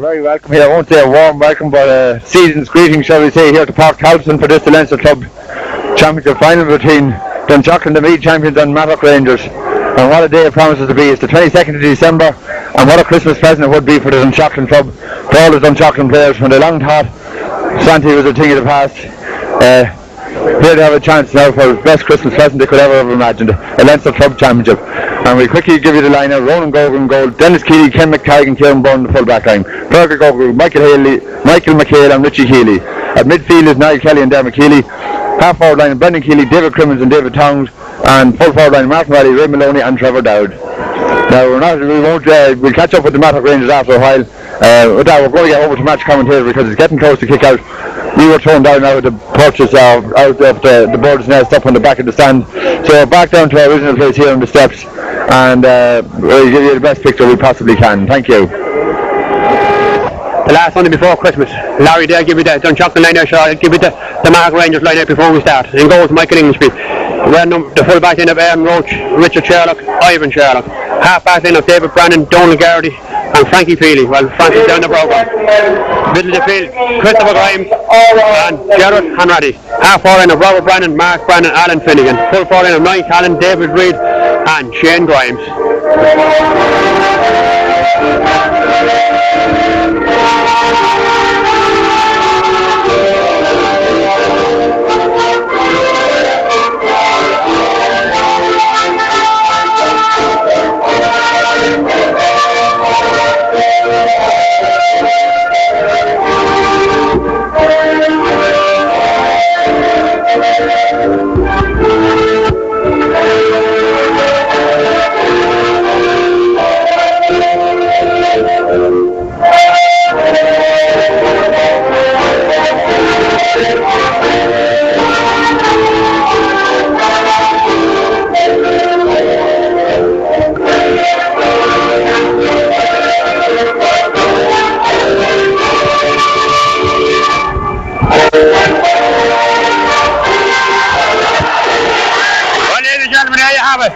very welcome here. I won't say a warm welcome, but a season's greeting, shall we say, here to Park Towson for this Leinster Club Championship final between Dunshaughlin, the Meath champions, and Mattock Rangers. And what a day it promises to be. It's the 22nd of December, and what a Christmas present it would be for the Dunshaughlin club, for all the Dunshaughlin players. When they long thought Santi was a thing of the past, here they have a chance now for the best Christmas present they could ever have imagined, a Leinster Club Championship. And we'll quickly give you the line out. Ronan Gogan goal, Dennis Keeley, Ken McCarrigan, Kieran Byrne the full back line, Fergal Gogan, Michael McHale and Richie Healy. At midfield is Niall Kelly and Dermot Keeley. Half forward line Brendan Keeley, David Crimmins and David Towns, and full forward line Martin Riley, Ray Maloney and Trevor Dowd. Now we'll catch up with the Mattock Rangers after a while. With that, we're going to get over to match commentator because it's getting close to kick out. We were thrown down out of the purchase out of the bird's nest up on the back of the stand. So we're back down to our original place here on the steps, and we'll give you the best picture we possibly can. Thank you. The last Sunday before Christmas, Larry there give me the Dunshaughlin line out, I'll give you the Mattock Rangers line out before we start. In goals, Michael Inglesby. The full back line of Aaron Roach, Richard Sherlock, Ivan Sherlock. Half back line of David Brannan, Donal Garrity and Frankie Feely. Well, Frankie's down the programme. Middle of the field, Christopher Grimes and Gerard Hanratty. Half forward line of Robert Brannan, Mark Brannan, Alan Finnegan. Full forward line of Niall Callan, David Reid and Shane Grimes.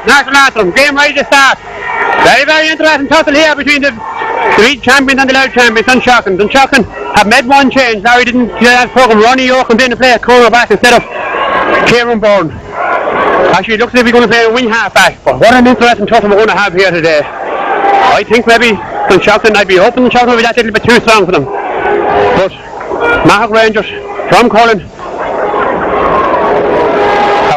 National Anthem, game ready to start. Very, very interesting tussle here between the Meath champions and the Louth champions, Dunshaughlin. Dunshaughlin have made one change. Larry didn't do that program. Ronnie York comes in to play a cornerback instead of Kieran Byrne. Actually, it looks as if he's going to play a wing half back. But what an interesting tussle we're going to have here today. I think maybe Dunshaughlin, I'd be hoping Dunshaughlin will be that little bit too strong for them. But Mattock Rangers from Cullen,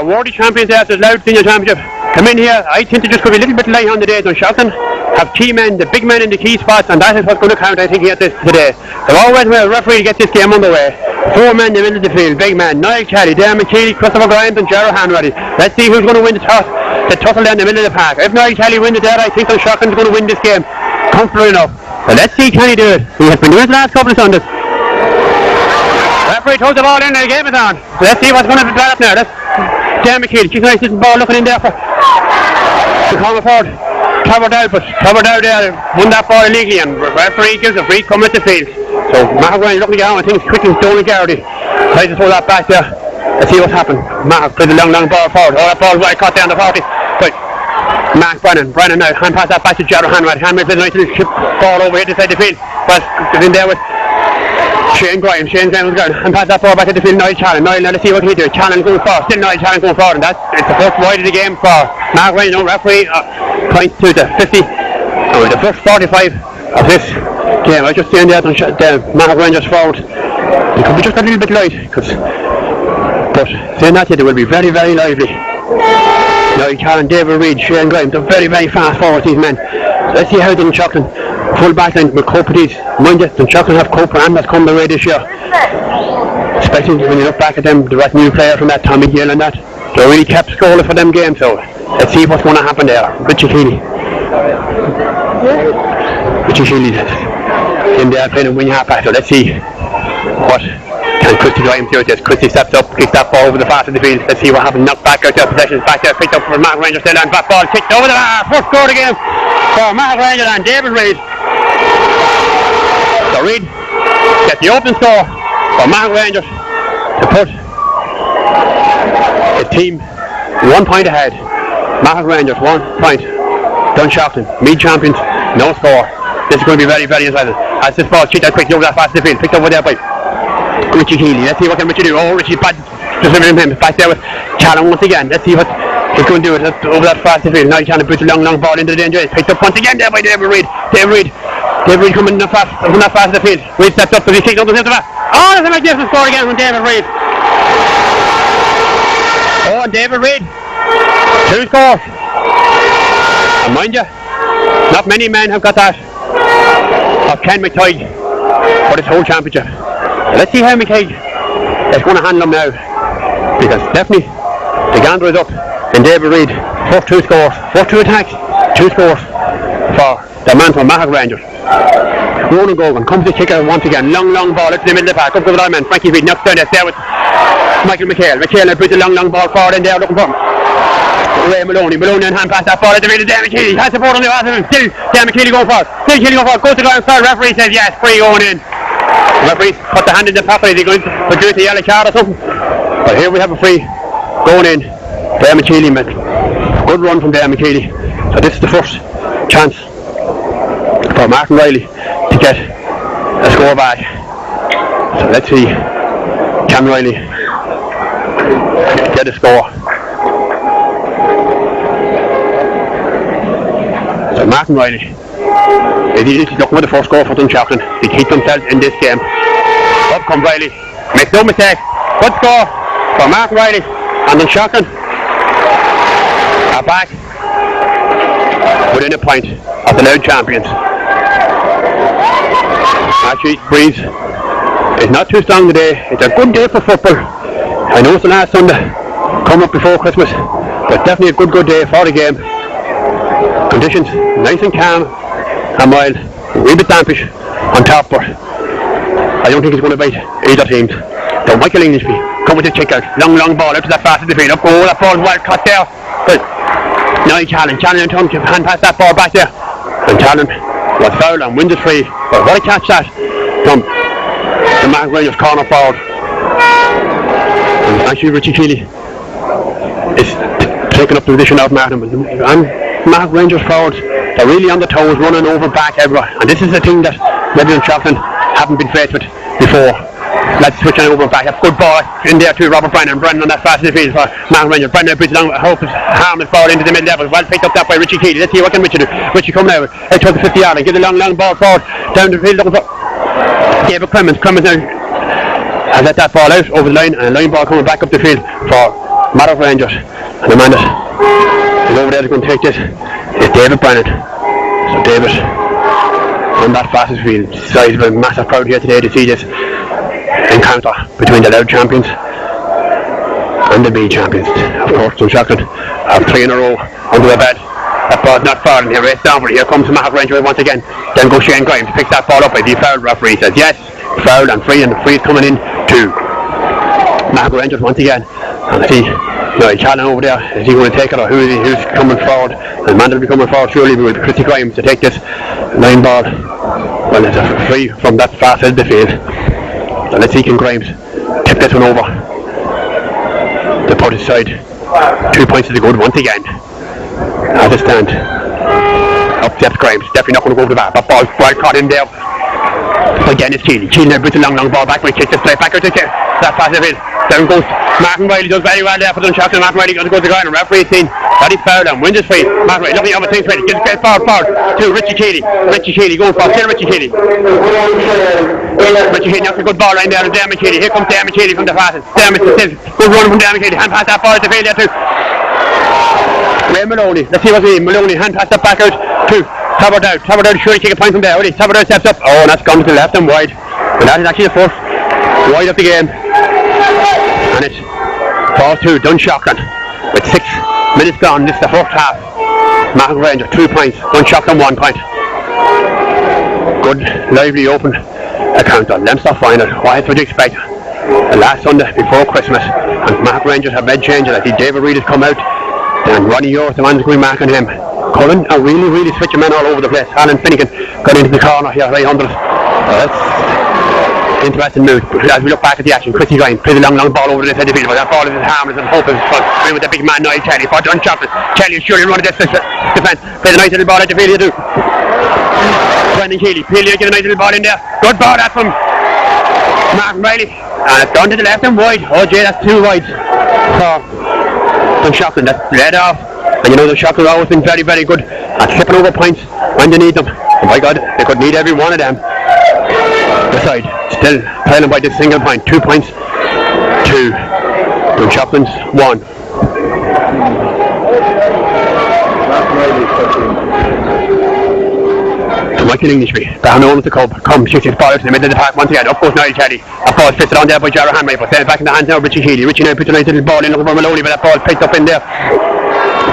worthy champions there at the Louth Senior Championship, come in here. I think they just could be a little bit light on the day. Dunshaughlin have key men, the big men in the key spots, and that is what's going to count, I think, here today. They've always been a referee to get this game underway. 4 men in the middle of the field, big men, Niall Kelly, Dermot Keeley, Christopher Grimes and Gerard Hanratty. Let's see who's going to win the tussle there in the middle of the park. If Niall Kelly wins it there, I think Dunshaughlin is going to win this game comfortably enough. But let's see, can he do it? He has been doing it the last couple of Sundays. Referee throws the ball in and the game is on. So let's see what's going to develop now. Dermot Keeley, she's a nice little ball looking in there for the corner forward. Trevor Dowd, but Trevor Dowd there won that ball illegally, and referee gives a free coming at the field. So Mattock Rangers looking down, I think it's quickly Donal Garrity. Tries to throw that back there. Let's see what's happened. Mattock plays a long ball forward. Oh, that ball right caught down the 40. But Mark Brannan now hand pass that back to Gerard Hanratty. Hanratty plays a nice little chip ball over here to the side of the field. But it's in there with Shane Grimes was good, and pass that ball back at the field. Niall Callan. Niall, now let's see what he can do. Callan going forward, still Niall Callan going forward, and it's the first wide of the game for Mattock Rangers. Referee points to the 50, the first 45 of this game. I was just saying there, the Mattock Rangers forward. It could be just a little bit light, but saying that, they will be very, very lively. Niall Callan, David Reid, Shane Grimes, they're very, very fast forward, these men. So let's see how Dunshaughlin full back line will cope with these. Mind you, Dunshaughlin have Cooper and that's come the way this year. Especially when you look back at them, the new player from that, Tommy Gill and that. They really kept scoring for them games, so let's see what's going to happen there. Richie Healy in there playing a wing half back, so let's see what can Christy Grimes do with this. Christy steps up, kicks that ball over the fast of the field. Let's see what happens. Knocked back out there, possession back there, picked up for Mattock Rangers still, and that ball kicked over the bar. First score again for Mattock Rangers and David Reid. So Reid gets the open score for Mattock Rangers to put the team 1 point ahead. Mattock Rangers 1 point. Dunshaughlin, Meath champions, no score. This is going to be very, very exciting. As this ball cheats out quickly over that fast in the field, picked up over there by Richie Healy. Let's see what can Richie do. Oh, Richie bad. Just remember him back there with Callum once again. Let's see what he's going to do with it over that fast in the field. Now Callum puts a long ball into the danger. It's picked up once again there by David Reid. David Reid coming from that fast in the field. Reid steps up, but he's kicked up the back. Oh, that's a magnificent score again from David Reid. Oh, and David Reid. 2 scores. And mind you, not many men have got that of Ken McTighe for this whole championship. So let's see how McTighe is going to handle him now, because definitely the gander is up and David Reid. First 2 scores, first 2 attacks, 2 scores for the man from Mattock Rangers. Ronan Gogan comes to kick out once again. Long ball out to the middle of the park. Up to the man, Frankie Reid knocks down there with Michael McHale. McHale now puts a long ball forward in there looking for him. Ray Maloney and hand pass that ball at the middle. Dan McKeely has support on the other end. Still Dan McKeely going for it. Still McKeely going for it. Goes to the ground. Referee says yes, free going in. The referee put the hand in the pocket. Is he going to produce a yellow card or something? But here we have a free going in. Dan McKeely, man. Good run from Dan McKeely. So this is the first chance for Martin Riley to get a score back. So let's see, can Riley get a score? So Martin Riley is looking for the first score for Dunshaughlin to keep themselves in this game. Up comes Riley, makes no mistake. Good score for Martin Riley, and Dunshaughlin are back within a point of the Loud champions. Actually, breeze is not too strong today. It's a good day for football. I know it's the last Sunday, come up before Christmas, but definitely a good day for the game. Conditions nice and calm and mild, a wee bit dampish on top, but I don't think it's going to bite either teams. So Michael Inglesby coming to kick out, long ball out to that fast in the field, up goal, that ball's well cut there. But now Challen and Tom to hand pass that ball back there, and Challen was fouled and wins it free. But what a catch that from the Mark Rangers corner forward. And actually Richie Keeley is taking up the position of Martin, and Mark Rangers forwards, they're really on the toes, running over back everywhere, and this is the thing that maybe Dunshaughlin haven't been faced with before. Let's switch on over back. A good ball in there to Robert Brennan on that fast in the field for Mark Rangers. Brennan puts it on, hopes harmless ball into the mid level, well picked up that by Richie Keeley. Let's see what can Richie do. Richie coming out towards the 50 yard and give the long ball forward down the field looking for David Clemens now has let that ball out over the line, and a line ball coming back up the field for Mattock Rangers, and the man that is over there is going to take this is David Brennan. So David on that fastest field, sizable, massive crowd here today to see this encounter between the Loud champions and the B champions. Of course, Dunshaughlin have 3 in a row under the bed. That ball's not far, and he races downward. Here comes Mattock Rangers once again. Then goes Shane Grimes, picks that ball up. If he fouled, referee says yes, foul and free is coming in to Mattock Rangers once again. And I see Challen over there. Is he going to take it, or who's coming forward? And the man will be coming forward surely with Christy Grimes to take this line ball. Well, it's a free from that far side of the field. So let's see, can Grimes tip this one over to put his side 2 points to the good once again. As it stands, up steps Grimes, definitely not going to go over the bar, but ball's well caught in there. Again it's Keeley now puts a long ball back, but he kicks it straight back out to that fast of it. Down goes Martin Riley, does very well there for Dunshaughlin. Martin Riley going to go to the ground, and referee seen that he fouled and wins his free. Martin Riley looking over things ready, gives it forward to Richie Keeley. Richie Keeley going for still Richie Keeley. Richie Keeley knocks a good ball line there to Dan McKeely. Here comes Dan McKeely from the fastest. Good run from Dan McKeely, hand pass that ball at the field there too. Ray Maloney, let's see what's in. Maloney hand pass that back out to Tabardowd. Tabardowd surely take a point from there, will he? Tabardowd steps up, and that's gone to the left and wide. And that is actually the first wide of the game. And it falls to Dunshaughlin with 6 minutes gone. This is the first half. Mattock Rangers 2 points, Dunshaughlin 1 point. Good, lively, open encounter. Leinster final. What else would you expect? The last Sunday before Christmas, and Mattock Rangers have made changes. I see David Reid has come out, and Ronnie York, the man's going marking him. Cullen are really switching men all over the place. Alan Finnegan got into the corner here, right under us. That's interesting move. As we look back at the action, Christy Grimes plays a long ball over the side of the field, but that ball is harmless and hopeless. With the big man Niall Kelly for Dunshaughlin. Kelly is surely running this defence. Plays a nice little ball at the field, you do. Brendan Keeley. Keeley getting a nice little ball in there. Good ball that from Martin Riley. And it's gone to the left and wide. Oh gee, that's too wide. So Dunshaughlin, that's led off. And you know Dunshaughlin have always been very, very good at slipping over points when they need them. And by God, they could need every one of them. The side still trailing by this single point. 2 points to Dunshauglin's 1. Michael Englishby, down over the club, shoots his ball out to the middle of the park once again. Up goes Niall Kelly. That ball fits it on there by Jarrah Hanray, but then back in the hands now of Richie Healy. Richie now puts a nice little ball in over Maloney, but that ball picked up in there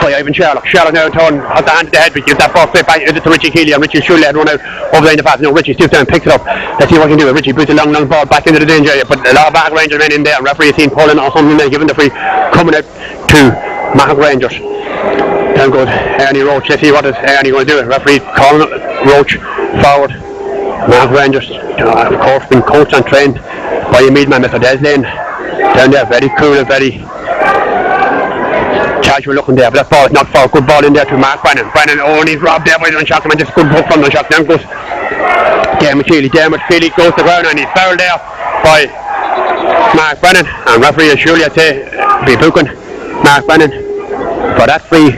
by Ivan Sherlock. Sherlock now has the hand to the head, but gives that ball straight back to Richie Healy, and Richie should let run out over the pass. No, Richie stoops down, picks it up. Let's see what he can do. Richie puts a long ball back into the danger area, but a lot of back Rangers men in there. Referee has seen pulling or something there, giving the free, coming out to Mattock Rangers. Down goes Ernie Roach. Let's see what is Ernie going to do. Referee calling Roach forward. Mattock Rangers, of course, been coached and trained by a midman, Mr. Des Lane. Down there, very cool and very casual looking there, but that ball is not far. Good ball in there to Mark Brennan. Brennan, and he's robbed there by Dunshaughlin. Just good hook from Dunshaughlin. Down goes Dermot Keeley. Dermot Keeley goes to the ground and he's fouled there by Mark Brennan. And referee is surely, I'd say, be booking Mark Brennan for that free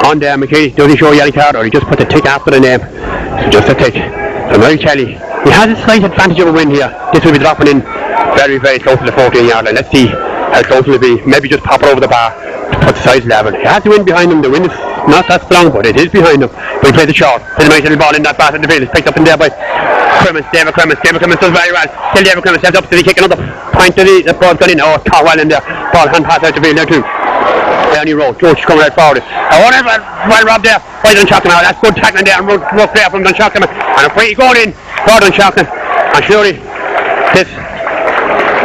on Dermot Keeley. Does he show a yellow card or he just put a tick after the name? So just a tick. So Murray Kelly, he has a slight advantage of a win here. This will be dropping in very, very close to the 14-yard line. Let's see how close it will be. Maybe just pop it over the bar to put the size level. He has the wind behind him. The wind is not that strong, but it is behind him. But he plays it short. Plays a nice little ball in that part of the field. It's picked up in there by David Crimmins. David Crimmins does very well. Still David Crimmins steps up to the kick. Another point to the ball's gone in. Oh, it's caught well in there. Ball hand pass out the field there too. Ernie Roach. Roach coming out forward. Well robbed there by Dunshaughlin. That's good tackling there and rough there from Dunshaughlin. And a free going in for Dunshaughlin. And surely this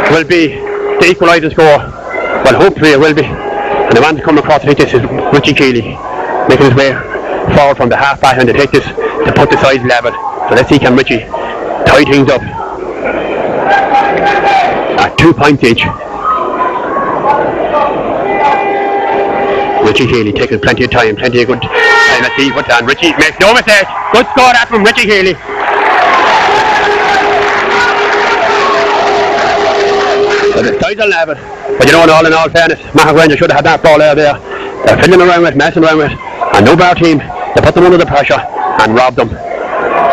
will be the equalising score. Well, hopefully it will be. And the man to come across, I think this is Richie Keeley, making his way forward from the half back and to take this to put the sides level. So let's see, can Richie tie things up at 2 points each. Richie Keeley taking plenty of time, plenty of good time at the foot, and Richie makes no mistake. Good score that from Richie Keeley. So the sides are level, but you know, in all fairness, Mattock Rangers should have had that ball out there. They're fiddling around with, messing around with, and no bar team, they put them under the pressure and robbed them.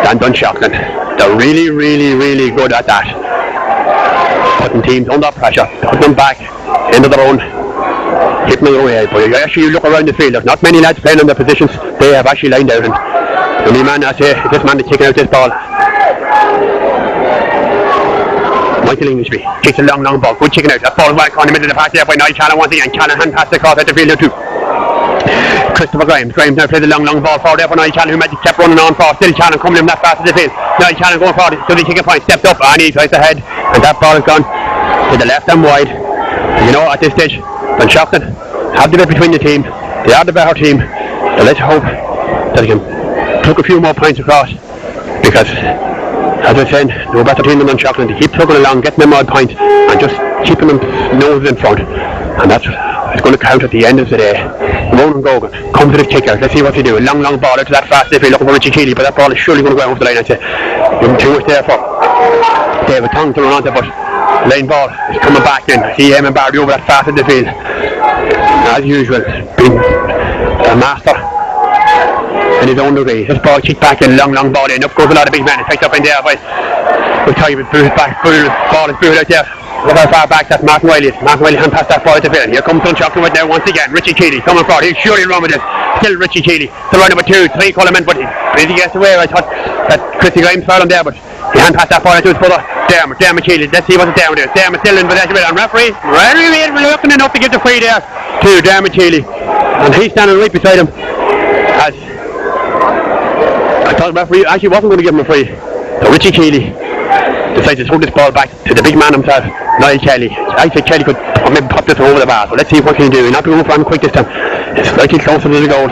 Dan Dunshaughlin, they're really, really, really good at that. Putting teams under pressure, putting them back into their own, hitting their own head. But actually you look around the field, there's not many lads playing on their positions. They have actually lined out, and the only man I say, this man is kicking out this ball. Michael Englishby kicks a long ball, good kicking out. That ball well caught in the middle of the park there by Niall Callan once again. Callan hand passed across at the field there too. Christopher Grimes now plays a long ball forward there for Niall Callan, who kept running on forward. Still Callan coming in that fast to the field. Niall Callan going forward, so they kick a point, stepped up and he tries to head, and that ball is gone to the left and wide. You know, at this stage, Dunshaughlin have the bit between the team. They are the better team. So let's hope that they can pluck a few more points across, because as I said, no better team than Dunshaughlin. They keep plugging along, getting them odd points and just keeping them noses in front, and that's it's going to count at the end of the day. Ronan Gogan comes to the kicker. Let's see what they do. A long ball out to that fast if you're looking for Richie Keeley, but that ball is surely going to go over the line. I'd say too much there for David Tong to run onto, but line ball is coming back in. See him and Barry over that fast in the field. As usual, being a master in his own degree. This ball kicked back in, long ball in. Up goes a lot of big men. It's picked up in there by Ty with Booth back. Ball is booed out there. Look how far back that's Martin Wiley. Martin Wiley hand past that ball to the field. Here comes Dunshaughlin with there once again. Richie Keeley coming forward. He'll surely run with it. Still Richie Keeley. The run number 2, 3 Coleman, but he gets away. I thought that Christy Grimes fouled him there, but he hand passed that ball to his brother Dermot Keeley. Let's see what's it down there. Dermot still in possession with it, and referee looking enough to give the free there to Dermot Keeley, and he's standing right beside him. As I thought the referee actually wasn't going to give him a free, so Richie Keeley decides to throw this ball back to the big man himself, Niall Kelly. I said Kelly could maybe pop this over the bar, so let's see what he can do. He's not going for him quick this time. It's slightly closer to the goal.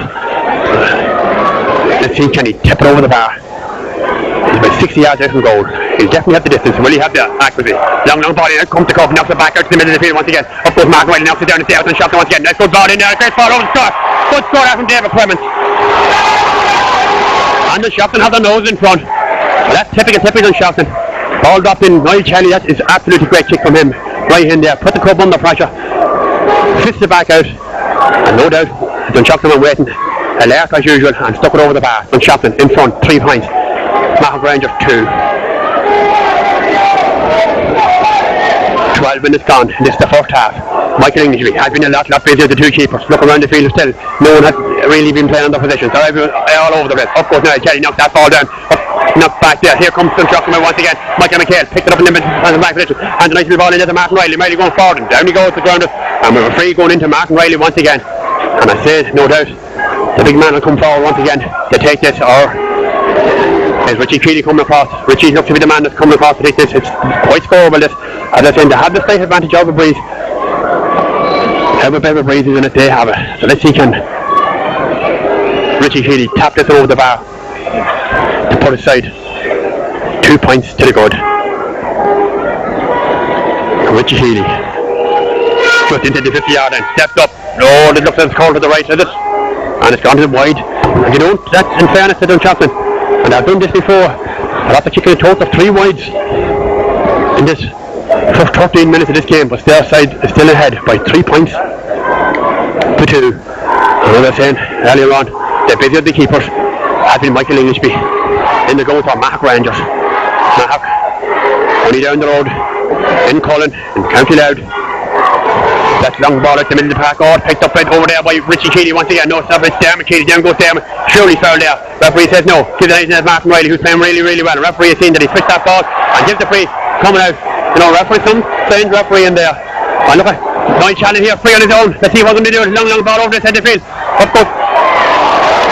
Let's see, can he tip it over the bar? He's about 60 yards out from goal. He'll definitely have the distance. Will he have the accuracy? Long ball in. Out comes the cup, knocks it back out to the middle of the field once again. Up goes Mark Wiley, knocks it down and stays out and shots once again. Nice good ball in there. Great ball over the score. Good score out from David Crimmins. And Dunshaughlin have the nose in front. Well, that's typical Dunshaughlin. Ball dropped in. Niall Kelly, that is absolutely great kick from him. Right in there. Put the club under pressure. Fist it back out. And no doubt, Dunshaughlin were waiting. Alert as usual and stuck it over the bar. Dunshaughlin in front, 3 points. Mattock Rangers 2. 12 minutes gone. This is the first half. Michael English has been a lot busier, the two keepers. Look around the field still. No one has really been playing under possession. So everyone all over the place. Up goes Niall Kelly, knocked that ball down. Up, knocked back there. Here comes Dunshaughlin once again. Michael McHale picked it up in the middle of the back position. And the nice little ball into Martin Riley. Riley going forward and down he goes to the ground. And we were free going into Martin Riley once again. And I said, no doubt, the big man will come forward once again to take this, or is Richie Keeley coming across. Richie looks to be the man that's coming across to take this. It's quite scoreable this. As I said, they have the slight advantage of a breeze. However breeze is in it, they have it. So let's see, can Richie Keeley tap this over the bar to put aside 2 points to the good. Richie Keeley just into the 50-yard line, stepped up. No, it looks like it's called to the right, is it? And it's gone to the wide. And you don't, that's in fairness to Dunshaughlin. And I've done this before. I've had to kick a total of 3 wides in this first 13 minutes of this game, but their side is still ahead by 3 points to 2. And as I was saying earlier on, the busy of the keepers has been Michael Englishby in the goal for Mattock Rangers. Mattock only down the road in Cullen in County Loud. That long ball at the middle of the park. Oh, picked up right over there by Richie Keeley once again. No stop, it's Dermot Keeley. Down goes Dermot. Surely foul there. Referee says no. Gives it to Martin Riley, who's playing really, really well. Referee has seen that he pushed that ball and gives the free coming out. You know, referee, some strange referee in there. And look at Niall Kelly here, free on his own. Let's see what he's going to do. Long ball over the centre field. Up goes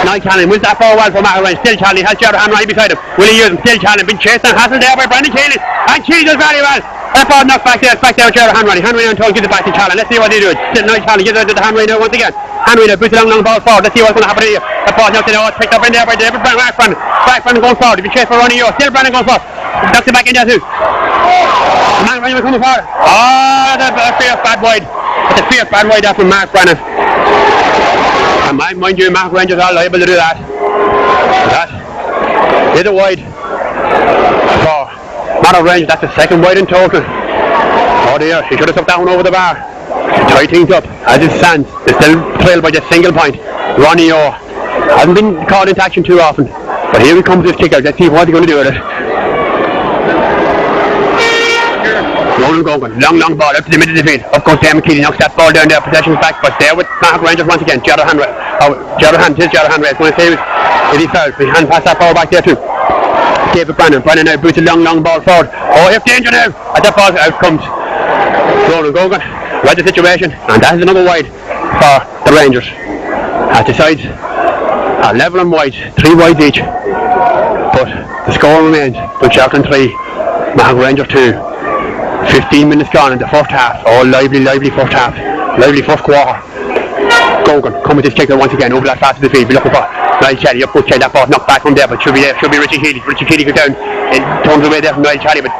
Niall Kelly. Wins that ball well for Mattock Rangers. Still Kelly has Gerard Hanlon right beside him. Will he use him? Still Kelly. Been chased and hassled there by Brendan Keeley. And Keeley does very well. That ball knocked back there. It's back there with Gerard Hanlon. Hanlon on told gives it back to Challen. Let's see what he does. Still Niall Kelly gives it to the Hanlon now once again. Hanlon boots a long ball forward. Let's see what's going to happen here. That ball knocked in. Oh, it's picked up in there by David Brandon. Back Brandon going forward. He's been chased for Ronnie Yo. Still Brandon going forward. Knocks it back in there too. Mark Brandon coming forward. Oh, that's a fierce bad wide. That's a fierce bad wide there from Mark Brandon. And mind you, Mattock Rangers are liable to do that. That is a wide for Mattock Rangers. That's the second wide in total. Oh dear, he should have took that one over the bar to tie things up. As it stands, they're still trailed by just single point. Ronnie O hasn't been called into action too often, but here he comes with his kick out. Let's see what he's going to do with it. Roland Gogan, long ball up to the middle of the field. Up goes Dermot Keeley, knocks that ball down there. Possession's back, but there with Mattock Rangers once again. Gerard Hanlon. Gerard Hanlon is going to save it. If he fouls, he hand pass that ball back there too. David Brandon now boots a long ball forward. Oh, here's danger now. At that ball out comes Roland Gogan. Read the situation, and that is another wide for the Rangers. At the sides are level and wide, 3 wides each. But the score remains Dunshaughlin 3, Mattock Rangers 2. 15 minutes gone in the first half. Oh, lively first half. Lively first quarter. Gogan come with this kick once again over that fast of the field. We're looking for Niall Kelly. Up goes Kelly. That ball knocked back from there, but should be Richie Keeley. Richie Keeley goes down and turns away there from Niall Kelly, but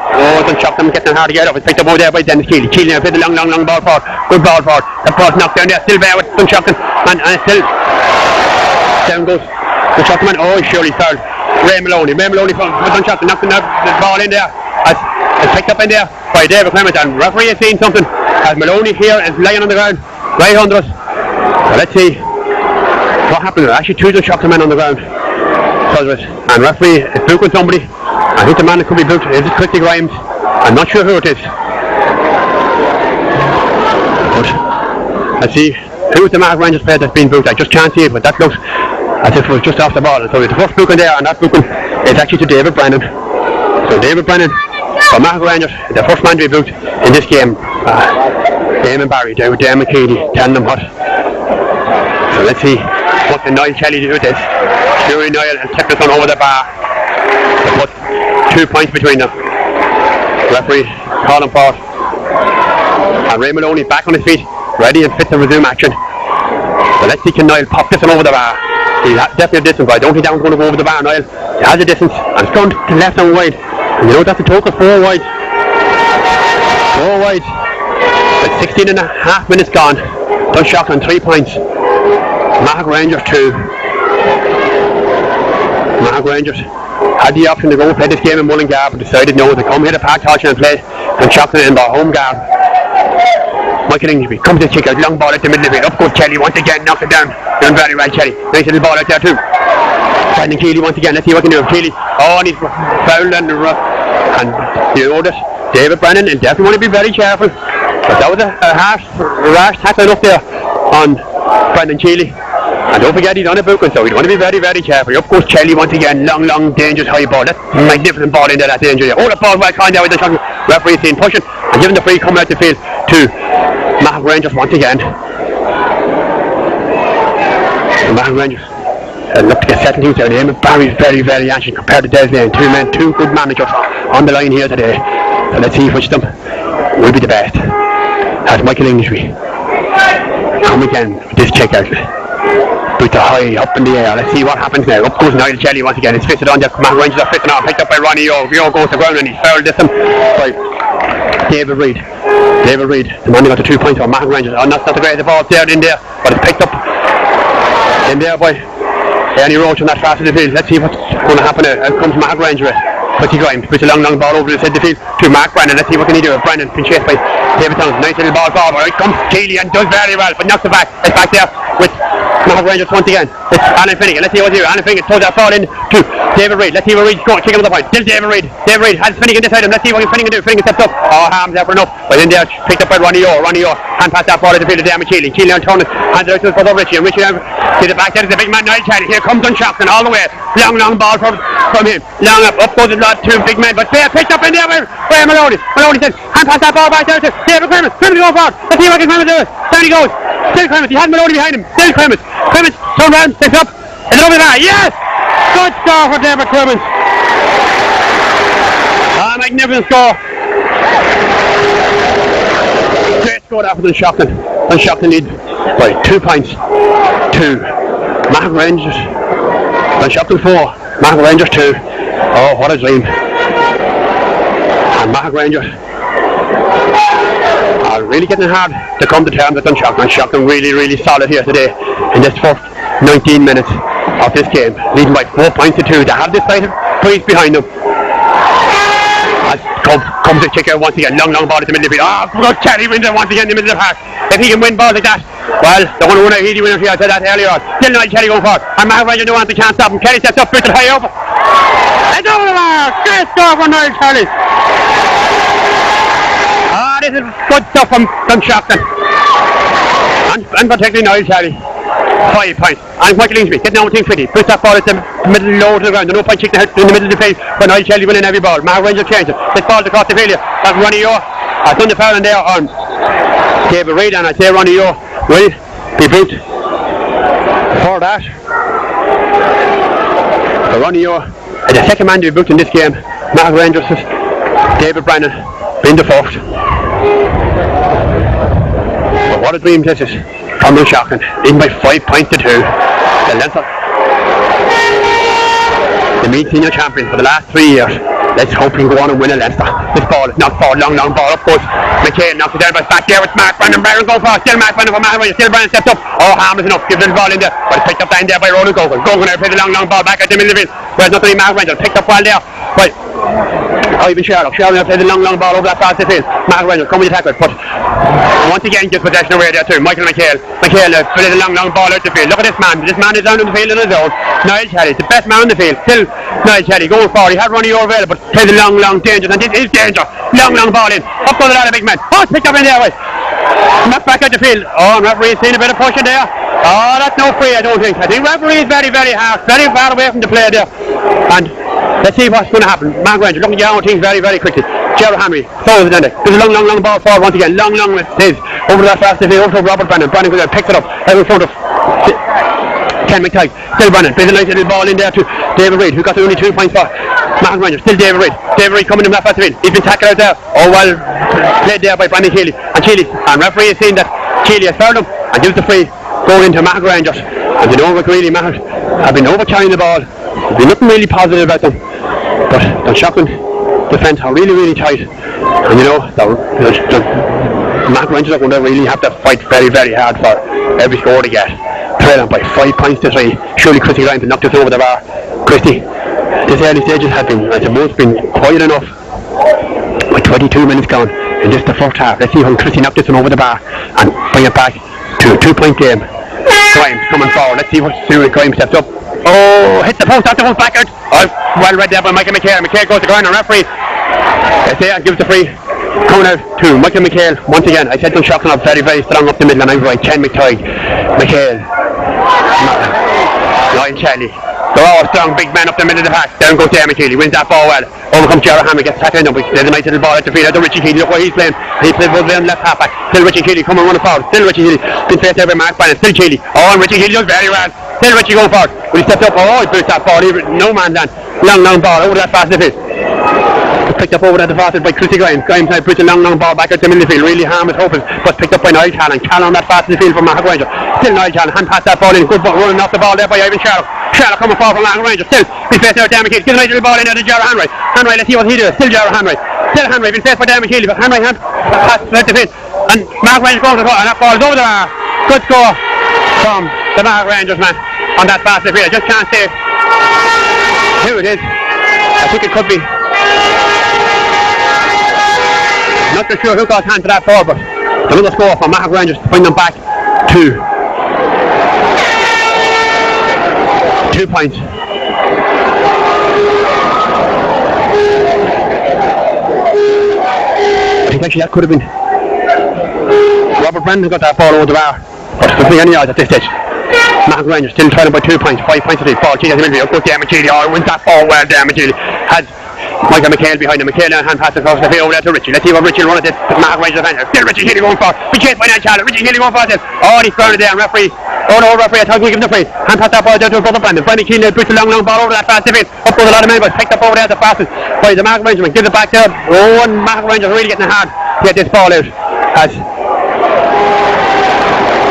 Dunshaughlin getting hard to get up. It's picked up over there by Dennis Keeley. Keeley now played the long ball forward. Good ball forward. That ball's knocked down there. Still there with Dunshaughlin. And still down goes Dunshaughlin. Oh, he surely fouled. Ray Maloney from Dunshaughlin knocking the ball in there. It's picked up in there by David Clement, and referee has seen something as Maloney here is lying on the ground right under us. So let's see what happens. There are actually 2 Dunshaughlin men on the ground, and referee is booking somebody. I think the man that could be booked is Christy Grimes. I'm not sure who it is, but let's see who is the Mattock Rangers player that's been booked. I just can't see it, but that looks as if it was just off the ball. So it's the first booking there, and that booking is actually to David Brandon. So David Brandon for Mattock Rangers, the first man to be booked in this game. Damon Barry down with Dermot Keeley telling them what. So let's see what can Niall Kelly do with this. Fury Niall and tip this one over the bar. They put 2 points between them. Referee calling for it. And Ray Maloney back on his feet, ready and fit to resume action. So let's see, can Niall pop this one over the bar. He has definitely a distance, but I don't think that one's going to go over the bar. Niall, he has a distance, and it's going to left and wide. And you know that's a total of 4 wides. 4 wides. With 16 and a half minutes gone. Dunshaughlin 3 points. Mattock Rangers 2. Mattock Rangers had the option to go play this game in Mullingar, but decided no, to come here to Park Touch and play Dunshaughlin in their home guard. Michael Ingeby comes to kick out, long ball at the middle of it. Up goes Kelly once again, knocks it down. Doing very well, Kelly. Nice little ball out there too. Brandon Keeley once again, let's see what he can do. Keeley, and he's fouled and rough. And you know this, David Brennan, and definitely want to be very careful. But that was a rash tackle up there on Brandon Keeley. And don't forget he's on a booking, so we want to be very, very careful. Up goes Kelly once again, long, dangerous high ball. That's a magnificent ball into that danger. Oh, the ball well conned there with the shot. Referee seen pushing and giving the free coming out the field to Mattock Rangers once again. Mattock Rangers look to get settled things there. The aim of Barry's very, very anxious compared to Desley. Two men, two good managers on the line here today. So let's see which of them will be the best. As Michael Ingeby come again with this check out. With the high up in the air. Let's see what happens now. Up goes Niall Shelley once again. It's fisted on there. Mattock Rangers are fisting on. Picked up by Ronnie Yeo. Yeo goes to ground and he's fouled this one by David Reid. David Reid, the man who got the 2 points on Mattock Rangers. Oh, not the greatest ball there in there, but it's picked up in there by Ernie Roach on that fast in the field. Let's see what's going to happen now. Out comes Mattock Rangers. Puts a long ball over the side of the field to Mark Brennan. Let's see what can he do. Brennan been chased by David Townsend. Nice little ball forward. Out comes Keeley and does very well, but knocks it back. It's back there with Mattock Rangers once again. It's Alan Finnegan. Let's see what he do. Alan Finnegan throws that ball in to David Reid. Let's see what Reid's going. Kick him to the point. Still David Reid. David Reid has Finnegan beside him. Let's see what Finnegan do. Finnegan steps up. Oh, Harms there for enough. But in there, picked up by Ronnie Yeo. Ronnie Yeo hand pass that ball to the field of Dermot Keeley. Keeley on turning. Hands it out to his brother Richie. And Richie now to the back. That is the big man Niall Shelley. Here comes Dunshaughlin all the way. Long ball from him. Long up goes the lot. Two big men. But fair picked up in there by Maloney. Maloney says, hand pass that ball back there to David Clemens. Clemens going forward. Let's see what Clemens do. Down he goes. Still Clemens. He had Maloney behind him. Still Clemens. Clemens turn round, picks up. And over there. Yes! Good score for David Clemens. Magnificent score. Great score there for Dunshaughlin. Dunshaughlin lead by 2 points to Mattock Rangers. Dunshaughlin 4. Mattock Rangers 2. Oh, what a dream. And Mattock Rangers are really getting hard to come to terms with Dunshaughlin. Dunshaughlin really solid here today in this first 19 minutes of this game, leading by 4 points to 2. They have this side of prize behind them. As comes the kicker once again, long ball at the middle of the field. Oh, good Kelly wins it once again in the middle of the park. If he can win balls like that, well, they're going to win a easy winner here. I said that earlier on. Still Niall Kelly going forward. And Mattock Rangers don't want to can't stop him. Kelly steps up, puts it high over. It's over the bar. Great score for Niall Kelly. This is good stuff from Dunshaughlin. And particularly Niall Kelly. 5 points. And Michael Ingeby getting on with things pretty. Puts that ball at the middle low to the ground. No point kicking it in the middle of the field for Niall Kelly winning every ball. Mattock Rangers changes. This ball's across the field here. That's Ronnie Yeo. I've done the foul in there on David Reid, and I say Ronnie Yeo will be booked for that. So Ronnie Yeo is the second man to be booked in this game. Mattock Rangers is David Brennan being the first. But what a dream this is from Dunshaughlin, leading by 5 points to 2. The Leinster, the Meath Senior Champions for the last 3 years. Let's hope he can go on and win a Leinster. This ball is knocked forward, long ball up goes McHale, knocks it down, but back there with Mark Brennan. Brennan goes forward, still Mark Brennan for Mattock Rangers. Still Brennan steps up. Oh, harmless enough, gives the ball in there, but it's picked up down there by Ronan Gogan. Gogan now plays the long ball back at the middle of it. Where's nothing Mattock Rangers, picked up well there. But Ivan Sherlock now plays the long ball over that fast field. Mattock Rangers coming to tackle it, but once again gets possession away there too. Michael McHale plays the long ball out the field. Look at this man. This man is down in the field on his own. Niall Kelly, the best man on the field. Still Niall Kelly going forward. He had Ronnie Yeo available, but plays the long danger, and this is danger. Long ball in. Up goes the lot of big men. Oh, it's picked up in there. Not back out the field. Oh, and referee's seen a bit of pushing there. Oh, that's no free, I don't think. I think referee is very hard, very far away from the play there. And let's see what's going to happen. Mattock Rangers looking down things very quickly. Gerald Henry throws it in there. There's a long ball forward once again. Long with his over that fast field, over to Robert Brennan. Brennan goes there, picks it up out in front of Ken McTighe. Still Brennan. There's a nice little ball in there to David Reid, who got the only 2 points for Mattock Rangers. Still David Reid. David Reid coming in that fast field. He's been tackled out there. Oh, well played there by Brandon Keeley. And referee has seen that Keeley has fouled him and gives the free going into Mattock Rangers. And you know what really Mattock have been overcarrying the ball. There's been nothing really positive about them. But Dunshaughlin defence are really tight. And you know, the Mattock Rangers are going to really have to fight very hard for every score they get. Trailing by 5 points to 3. Surely Chrissy Ryan to knock this over the bar. Christy, this early stages have been, I suppose, been quiet enough. With 22 minutes gone in just the first half. Let's see how Christy knocked this one over the bar and bring it back to a 2-point game. Grimes coming forward. Let's see what Grimes steps up. Oh, hits the post, out the post, backward. Oh, well read there by Michael McHale. McHale goes to ground and referee. Gives the free. Coming out to Michael McHale once again. I said Dunshaughlin up very, very strong up the middle, and I was right. Ken McTighe, McHale, Niall Charlie. They're all strong, big men up the middle of the pack. Down goes Dermot Keely, wins that ball well. Over comes Gerard Hammer, gets tackled up. There's a nice little ball at the field. Out to Richie Keely. Look where he's playing. He plays over there on left half back. Still Richie Keely coming running forward. Still Richie Keely. Been faced there by Mark Bannon. Still Keely. Oh, and Richie Keely does very well. Still Richie going forward. When he stepped up, oh, he boots that ball. No man's land. Long ball over that fast of it. Picked up over that fastest by Christy Grimes. Grimes now puts a long ball back out to the middle of the field. Really harmless, hoping, but picked up by Niall Callan. Callan on that fast of the field from Mattock Ranger. Still Niall Callan, hand past that ball in. Good ball, running off the ball there by Ivan Sherlock. Sherlock coming forward from Mattock Ranger. Still, he's faced out Dermot Keely. Gives a nice little ball in there to Gerard Hanray. Hanray, let's see what he does. Still Gerard Hanray. Still Hanray, been faced by Dermot Keely, but Hanray hand past left the field. And Mattock Ranger goes to the ball, and that ball is over the bar. Good score from the Mattock Rangers man on that fast of the field. I just can't say who it is. I think it could be. Not so sure who got hand to that ball, but another score from Mattock Rangers to bring them back to 2 points. I think actually that could have been Robert Brennan got that ball over the bar, but there's nothing any odds at this stage. Mattock Rangers still trailing by 2 points, 5 points to the ball. Keely has the middle, good Dermot Keely. Oh, wins that ball well. Dermot Keely has Michael McHale behind him. McHale hand pass across the field over there to Richie. Let's see what Richie will run at this. Mattock Rangers defender. Still Richie Keely going for. Be chased by Niall Charlotte. Richie Keely going for it. Oh, and he's thrown it there. Referee. Oh no, referee. I thought he gave him the free. Hand pass that ball down to his brother Brandon. Brandon Keely puts a long ball over that fast defence. Up goes a lot of men, but picked up over there the fastest by the Mattock Rangers. Gives it back there. Oh, and Mattock Rangers really getting hard to get this ball out. As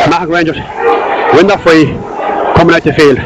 Mattock Rangers win the free, coming out the field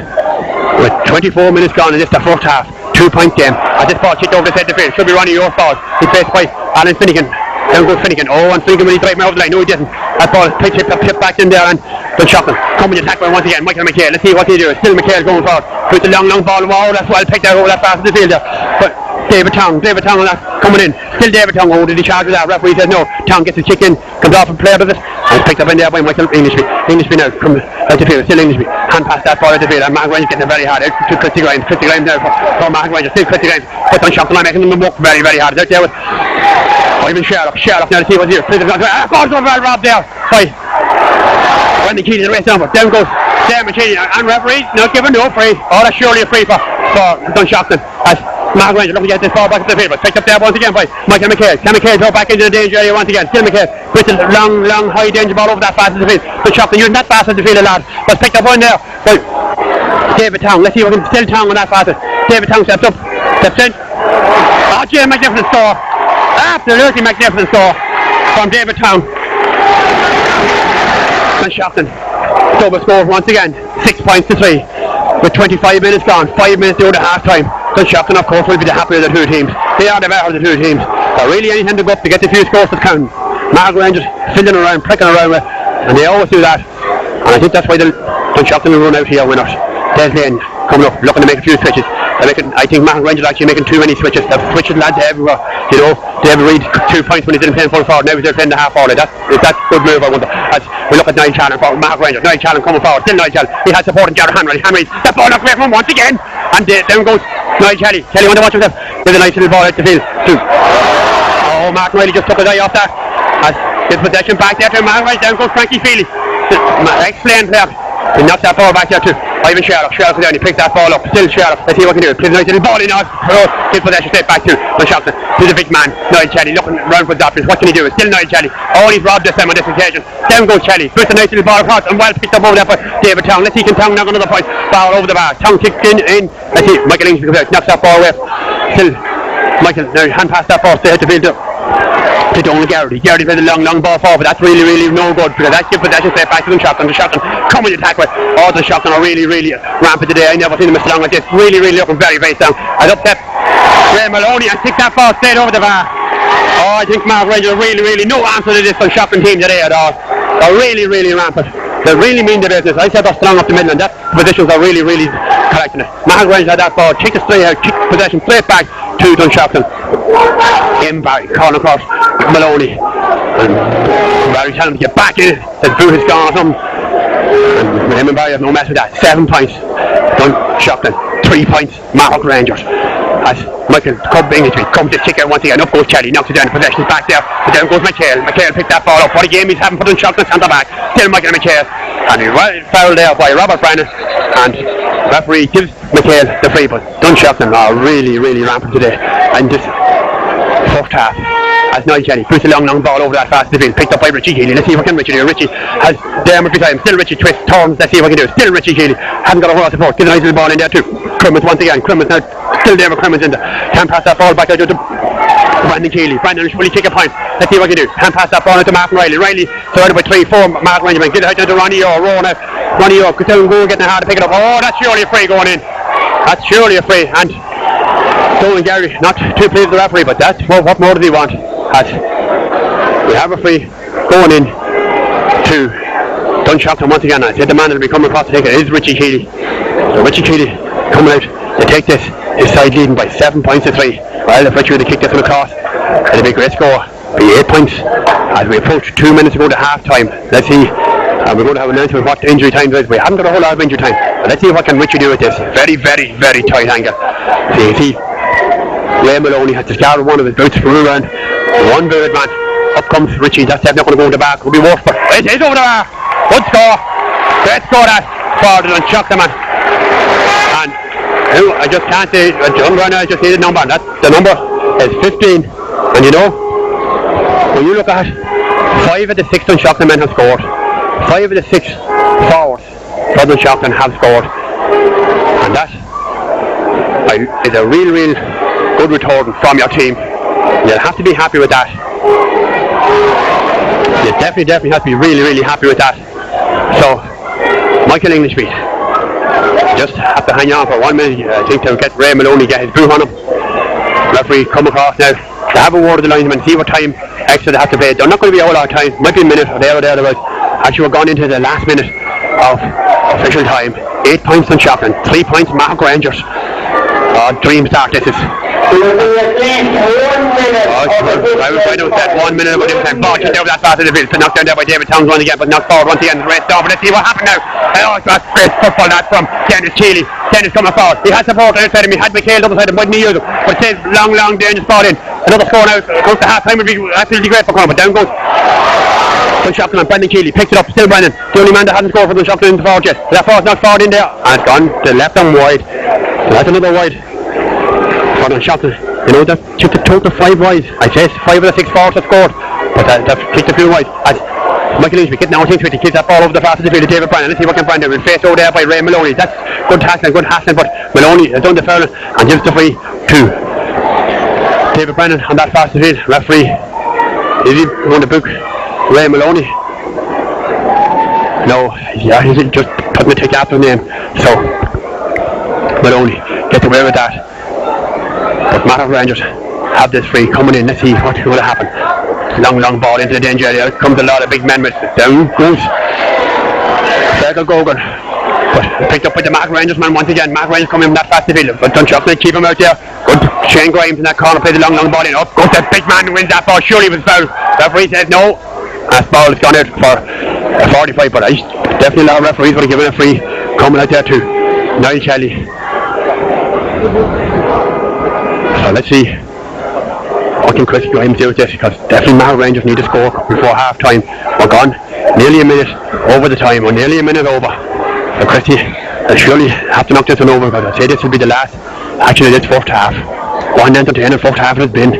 with 24 minutes gone in this the first half. 2 point game. As this ball kicked over the centre field. Should be Ronnie York's ball. He's faced by Alan Finnegan. Down goes Finnegan. Oh, and Finnegan when he drive him over the line. No, he didn't. That ball picked back in there, and Dunshaughlin coming to tackle once again. Michael McHale. Let's see what he do. Still McHale going forward. Puts a long ball. Wow, that's well picked out over that fast in the field there. But David Tong on that coming in. Still David Tong. Oh, did he charge with that? Referee says no. Tong gets his kick in, comes off and play with it, and picked up in there by Michael Englishby. Englishby now comes out the field. Still Englishby. Hand past that ball out the field, and Mattock Rangers getting it very hard out to Christy Grimes. Christy Grimes now for Mattock Rangers. Still Christy Grimes. But Dunshaughlin making them work very, very hard. Out there with Ivan Sherlock. Sherlock now to see what's here. Ball's over well robbed there by Brendan Keely. The race down, but down goes Dermot Keely, and referee not giving no free. Oh, that's surely a free for Dunshaughlin. As Mattock Rangers looking to get this ball back to the field, but picked up there once again by Michael McHale. Can McHale throw back into the danger area once again? Still McHale with a long, high danger ball over that fast in the field. Dunshaughlin using that fast in the field a lot, but picked up one there by David Tong. Let's see if we can still Tong on that fast. David Tong steps up, steps in. Oh, gee, magnificent score. Absolutely magnificent score from David Tong. Dunshaughlin double score once again, 6 points to 3 with 25 minutes gone, 5 minutes to go to half time. Dunshaughlin of course will be the happier of the two teams. They are the better of the two teams. They're really anything to go up to get the few scores to count. Mattock Rangers fiddling around, pricking around with, and they always do that, and I think that's why Dunshaughlin will run out here winners. Des Lane coming up, looking to make a few switches. I think Mattock Rangers actually making too many switches. They're switching lads everywhere. You know, David Reid 2 points when he didn't play full forward. Now he's playing the half forward. That's good move, I wonder. As we look at Niall Challen for Mattock Rangers. Niall Challen coming forward. Still Niall Challen. He has support in Gerard Hanray. That ball up away from him once again. And down goes Niall Kelly. Kelly want to watch himself. There's a nice little ball out the field. Oh, Mark Riley just took his eye off that. As his possession back there to Mattock Rangers. Down goes Frankie Feely. Ex-playing player. He knocks that ball back there to Ivan Sherlock. Sherlock down, he picks that ball up. Still Sherlock. Let's see what he can do. Plays a nice little ball in. His possession straight back to Dunshaughlin. He's a big man. Niall Chelly looking round for the options. What can he do? It's still Niall Chelly. Oh, he's robbed this time on this occasion. Down goes Chelly. Puts a nice little ball across and well picked up over there by David Tong. Let's see, can Tong knock another point? Ball over the bar. Tong kicks in. Let's see, Michael English comes out. Knocks that ball away. Still Michael, now hand pass that ball. They hit the field up to Donald Garrity. Garrity plays a long ball forward, but that's really no good because that gives possession straight back to Dunshaughlin. Dunshaughlin coming to attack with. Oh, Dunshaughlin are really rampant today. I never seen them as strong like this. Really looking very strong. As up step Ray Maloney and kick that ball straight over the bar. Oh, I think Mattock Rangers really no answer to this Dunshaughlin team today at all. They're really rampant. They really mean the business. I said they're strong up the middle, and that positions are really correct. back to it. Mattock Rangers had that ball, kick the straight out, kick possession straight back to Dunshaughlin. In Barry, calling across Maloney. And Barry telling him to get back in it. His boot has gone or something. And him and Barry have no mess with that. 7 points. Dunshaughlin. 3 points. Mattock Rangers. As Michael Cub English comes to kick out once again. Up goes Charlie, knocks it down. Possession's back there. But down goes McHale. McHale picked that ball up. What a game he's having for Dunshaughlin centre back. Still Michael McHale. And he fouled there by Robert Brennan. And referee gives McHale the free, but Dunshaughlin are really, really rampant today. And this first half, as Niall Kelly puts a long ball over that fast field, picked up by Richie Healy. Let's see what can Richie do. Richie has Dermot beside him. Still Richie twists, turns. Let's see what he can do. Still Richie Healy. Hasn't got a whole lot of support. Gives a nice little ball in there too. Crimmins once again. Crimmins now. Still Dermot Crimmins in there. Can't pass that ball back out to Brandon Keeley. Brandon will take a point. Let's see what he can do. Can't pass that ball out to Martin Riley. Riley surrounded by 3-4 Mark Rangerman. Get it out to Ronnie Orr. Rowan out. Ronnie Orr goes down and goal, getting hard to pick it up. Oh, that's surely a free going in. That's surely a free. And Dolan Gary, not too pleased with the referee, but that's what more does he want? As we have a free going in to Dunshaughlin once again. I said the man that will be coming across to take it is Richie Keeley. So Richie Keeley coming out to take this. His side leading by 7 points to 3. Well, if Richie would have kicked this one across, it'll be a great score. It'll be 8 points as we approach 2 minutes to go to half time. Let's see. We're going to have an announcement what injury time is. We haven't got a whole lot of injury time. But let's see what can Richie do with this. Very, very, very tight angle. See, Ray Maloney has to start with one of his boots from around. One booted man. Up comes Richie. That's definitely not going to go in the back. It'll be worse, but it is over the bar. Good score. Great score that. Forward and Dunshaughlin man. And I just can't say. I just see the number. The number is 15. And you know, when you look at 5 of the 6 Dunshaughlin men have scored. 5 of the 6 forwards for Dunshaughlin have scored. And that is a real good return from your team. You'll have to be happy with that. You definitely have to be really happy with that. So, Michael Englishby, just have to hang on for 1 minute, I think, to get Ray Maloney, get his boot on him. Referee come across now. They have a word with the linesman, see what time extra they have to play. They're not going to be a whole lot of time. Might be a minute or thereabouts. Actually, we're gone into the last minute of official time. 8 points Dunshaughlin, 3 points Mattock Rangers. Dream start this is. I don't set 1 minute of it time. Ball just over that fast in the field. So knocked down there by David Towns once again, but knocked forward once again. Race over. Let's see what happened now. Oh, that's great football that from Dennis Keeley. Dennis coming forward. He had support outside him. He had McHale double side him. Wouldn't he use him? But it says long dangerous ball in. Another score now. Goes to half time. Would be absolutely great for Conor, but down goes Dunshaughlin and Brendan Keeley. Picked it up. Still Brendan. The only man that hasn't scored for Dunshaughlin in the forward yet. That forward's not forward in there. And it's gone to left and wide. So that's another wide for Dunshaughlin. You know, they've kicked a total 5 wide. I say 5 of the 6 forwards have scored, but they've kicked a few wide. As Michael Englishby getting out into it, he kicks that ball over the fastest field to David Brandon. Let's see what can Brandon will face over there by Ray Maloney. That's good tackling, but Maloney has done the foul and gives the free to David Brandon on that fastest field. Referee, is he going to book Ray Maloney? No, yeah, he's just putting the tick after the name. So Maloney gets away with that. But Mattock Rangers have this free coming in. Let's see what will happen. Long ball into the danger area. Out comes a lot of big men with down goes Fergal Gogan. But picked up by the Mattock Rangers man once again. Mattock Rangers coming in that fast field. But Dunshaughlin keep him out there. Good Shane Grimes in that corner, plays a long ball in. Up goes that big man who wins that ball. Surely it was foul. Referee says no. That ball has gone out for a 45, but definitely a lot of referees would have given a free coming out there too. Niall Kelly. So let's see what can Chris Grimes do with this, because definitely Mattock Rangers need to score before half time. We're gone nearly a minute over the time, or nearly a minute over. So Christy will surely have to knock this one over, because I say this will be the last action of this first half. One entertaining first half it has been,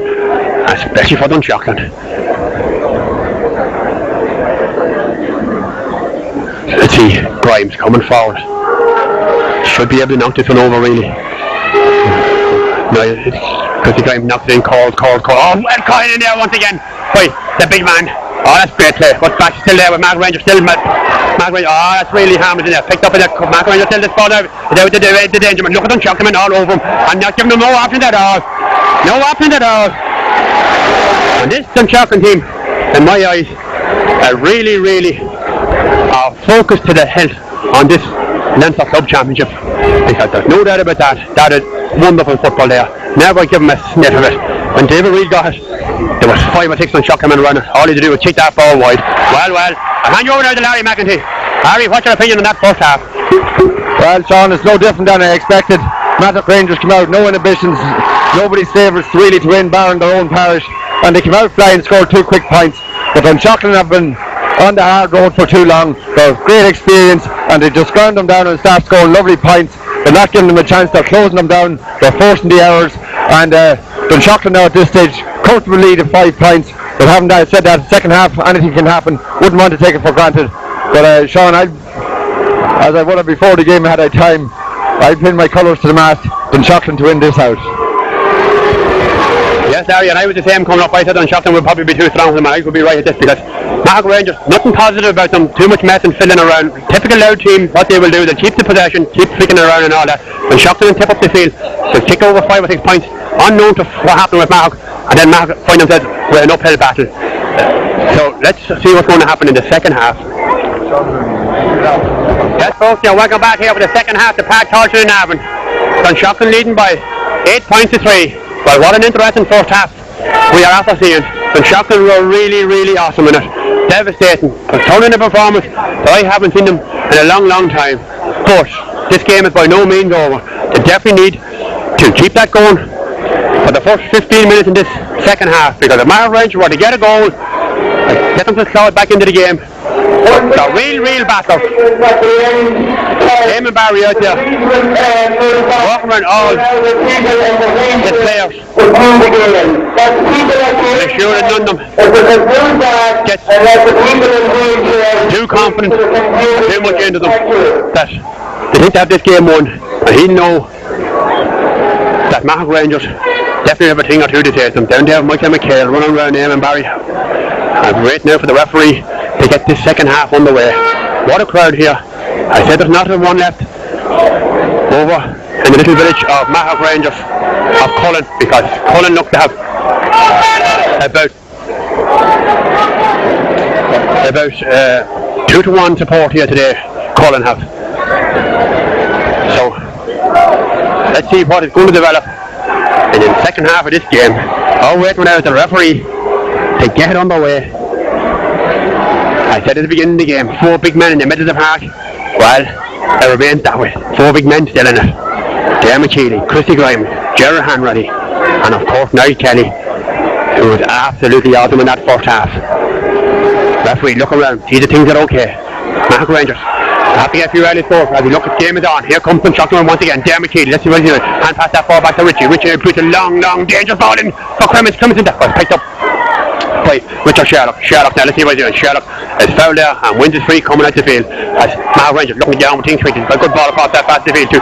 especially for Dunshaughlin. Let's see, Grimes coming forward. Should be able to knock this one over really. No, because the game knocks it in, called. Oh, well caught in there once again by the big man. Oh, that's great play. What's back still there with Mattock Rangers still. Mattock Rangers, oh, that's really harmless in there. Picked up in there. Mattock Rangers still this ball out. The danger man. Look at them chucking all over him. And not giving them no options at all. No options at all. And this Dunshaughlin team, in my eyes, are really focused to the hilt on this Leinster Club Championship. because there's no doubt about that. That is wonderful football there. Never give him a sniff of it. When David Reid got it, there was 5 or 6 Dunshaughlin around it. All he had to do was kick that ball wide. Well, I'll hand you over now to Larry McEntee. Larry, what's your opinion on that first half? Well, Sean, it's no different than I expected. Mattock Rangers came out, no inhibitions, nobody's favourites really to win, barring their own parish, and they came out flying, scored 2 quick points. But Dunshaughlin have been on the hard road for too long. They're great experience, and they just ground them down and start scoring lovely points. They're not giving them a chance, they're closing them down, they're forcing the errors, and Dunshaughlin now at this stage comfortable lead of 5 points. But having said that, second half anything can happen, wouldn't want to take it for granted. But Sean, as I would have before the game had I time, I pinned my colours to the mast, Dunshaughlin to win this out. Yes, Larry, and I was the same coming up. I said Dunshaughlin would probably be too strong for them, and I could be right at this because Mattock Rangers, nothing positive about them, too much mess and filling around. Typical loud team, what they will do, they'll keep the possession, keep flicking around and all that. Dunshaughlin will tip up the field, they'll kick over 5 or 6 points, unknown to what happened with Mattock, and then Mattock find themselves with an uphill battle. So let's see what's going to happen in the second half. Yes, folks, welcome back here for the second half to Park Culture in Navan. Dunshaughlin leading by 8 points to 3. Well, what an interesting first half we are after seeing. Dunshaughlin were really, really awesome in it. Devastating. Turning a performance that I haven't seen them in a long, long time. But this game is by no means over. They definitely need to keep that going for the first 15 minutes in this second half, because if Mattock Rangers were to get a goal, get them to slide back into the game. It's a real battle. Damon Barry out there walking around all the players. Make sure that none of them gets too confident, too much into them, that they think they have this game won, and he know that Mattock Rangers definitely have a thing or two to say to them. Down there Michael McHale running around Damon Barry. I'm waiting now for the referee to get this second half underway. What a crowd here. I said there's not one left over in the little village of Mattock Rangers of Cullen, because Cullen look to have about 2-1 support here today. Cullen have. So let's see what is going to develop in the second half of this game. I'll wait now for the referee to get it underway. I said at the beginning of the game, 4 big men in the middle of the park. Well, it remains that way. 4 big men still in it. Dermot Keeley, Christy Grimes, Gerard Hanratty, and of course Niall Kelly, who was absolutely awesome in that first half. Referee, look around, see the things are okay. Mattock Rangers have to get a few early scores as we look at the game is on. Here comes Dunshaughlin once again. Dermot Keeley, let's see what he's doing. Hand pass that ball back to Richie. Richie puts a long, dangerous ball in for Clemens. Clemens in that was picked up by Richard Sherlock. Sherlock now, let's see what he's doing. Sherlock is fouled there and wins his free coming out the field as Mattock Rangers looking down with things switching. A good ball across that fast the field to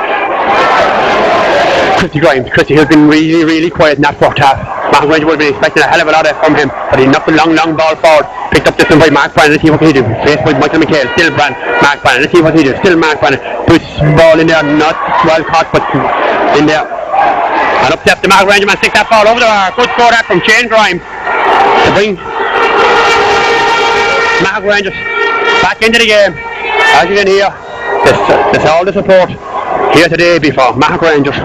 Christy Grimes. Christy has been really quiet in that first half. Mattock Rangers would have been expecting a hell of a lot from him, but he knocked a long ball forward. Picked up this one by Mark Brandon. Let's see what he do. Faced by Michael McHale. Still Mark Brandon. Let's see what he do. Still Mark Brandon. Puts ball in there, not well caught, but in there. And up step the Mattock Ranger man, sticks that ball over the bar. Good score that from Shane Grimes to bring Mattock Rangers back into the game. As you can hear, there's all the support here today before Mattock Rangers.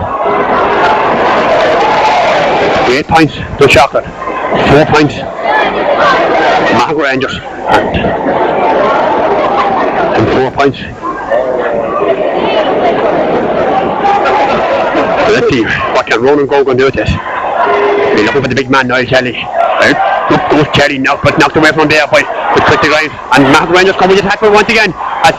8 points to Dunshaughlin, 4 points Mattock Rangers, and 4 points. So let's see what can Ronan Gogan do with this. We're looking for the big man Niall Kelly. Up goes Kelly now, but knocked away from there with Christy Grimes, and Mattock Rangers come with the tackle once again. As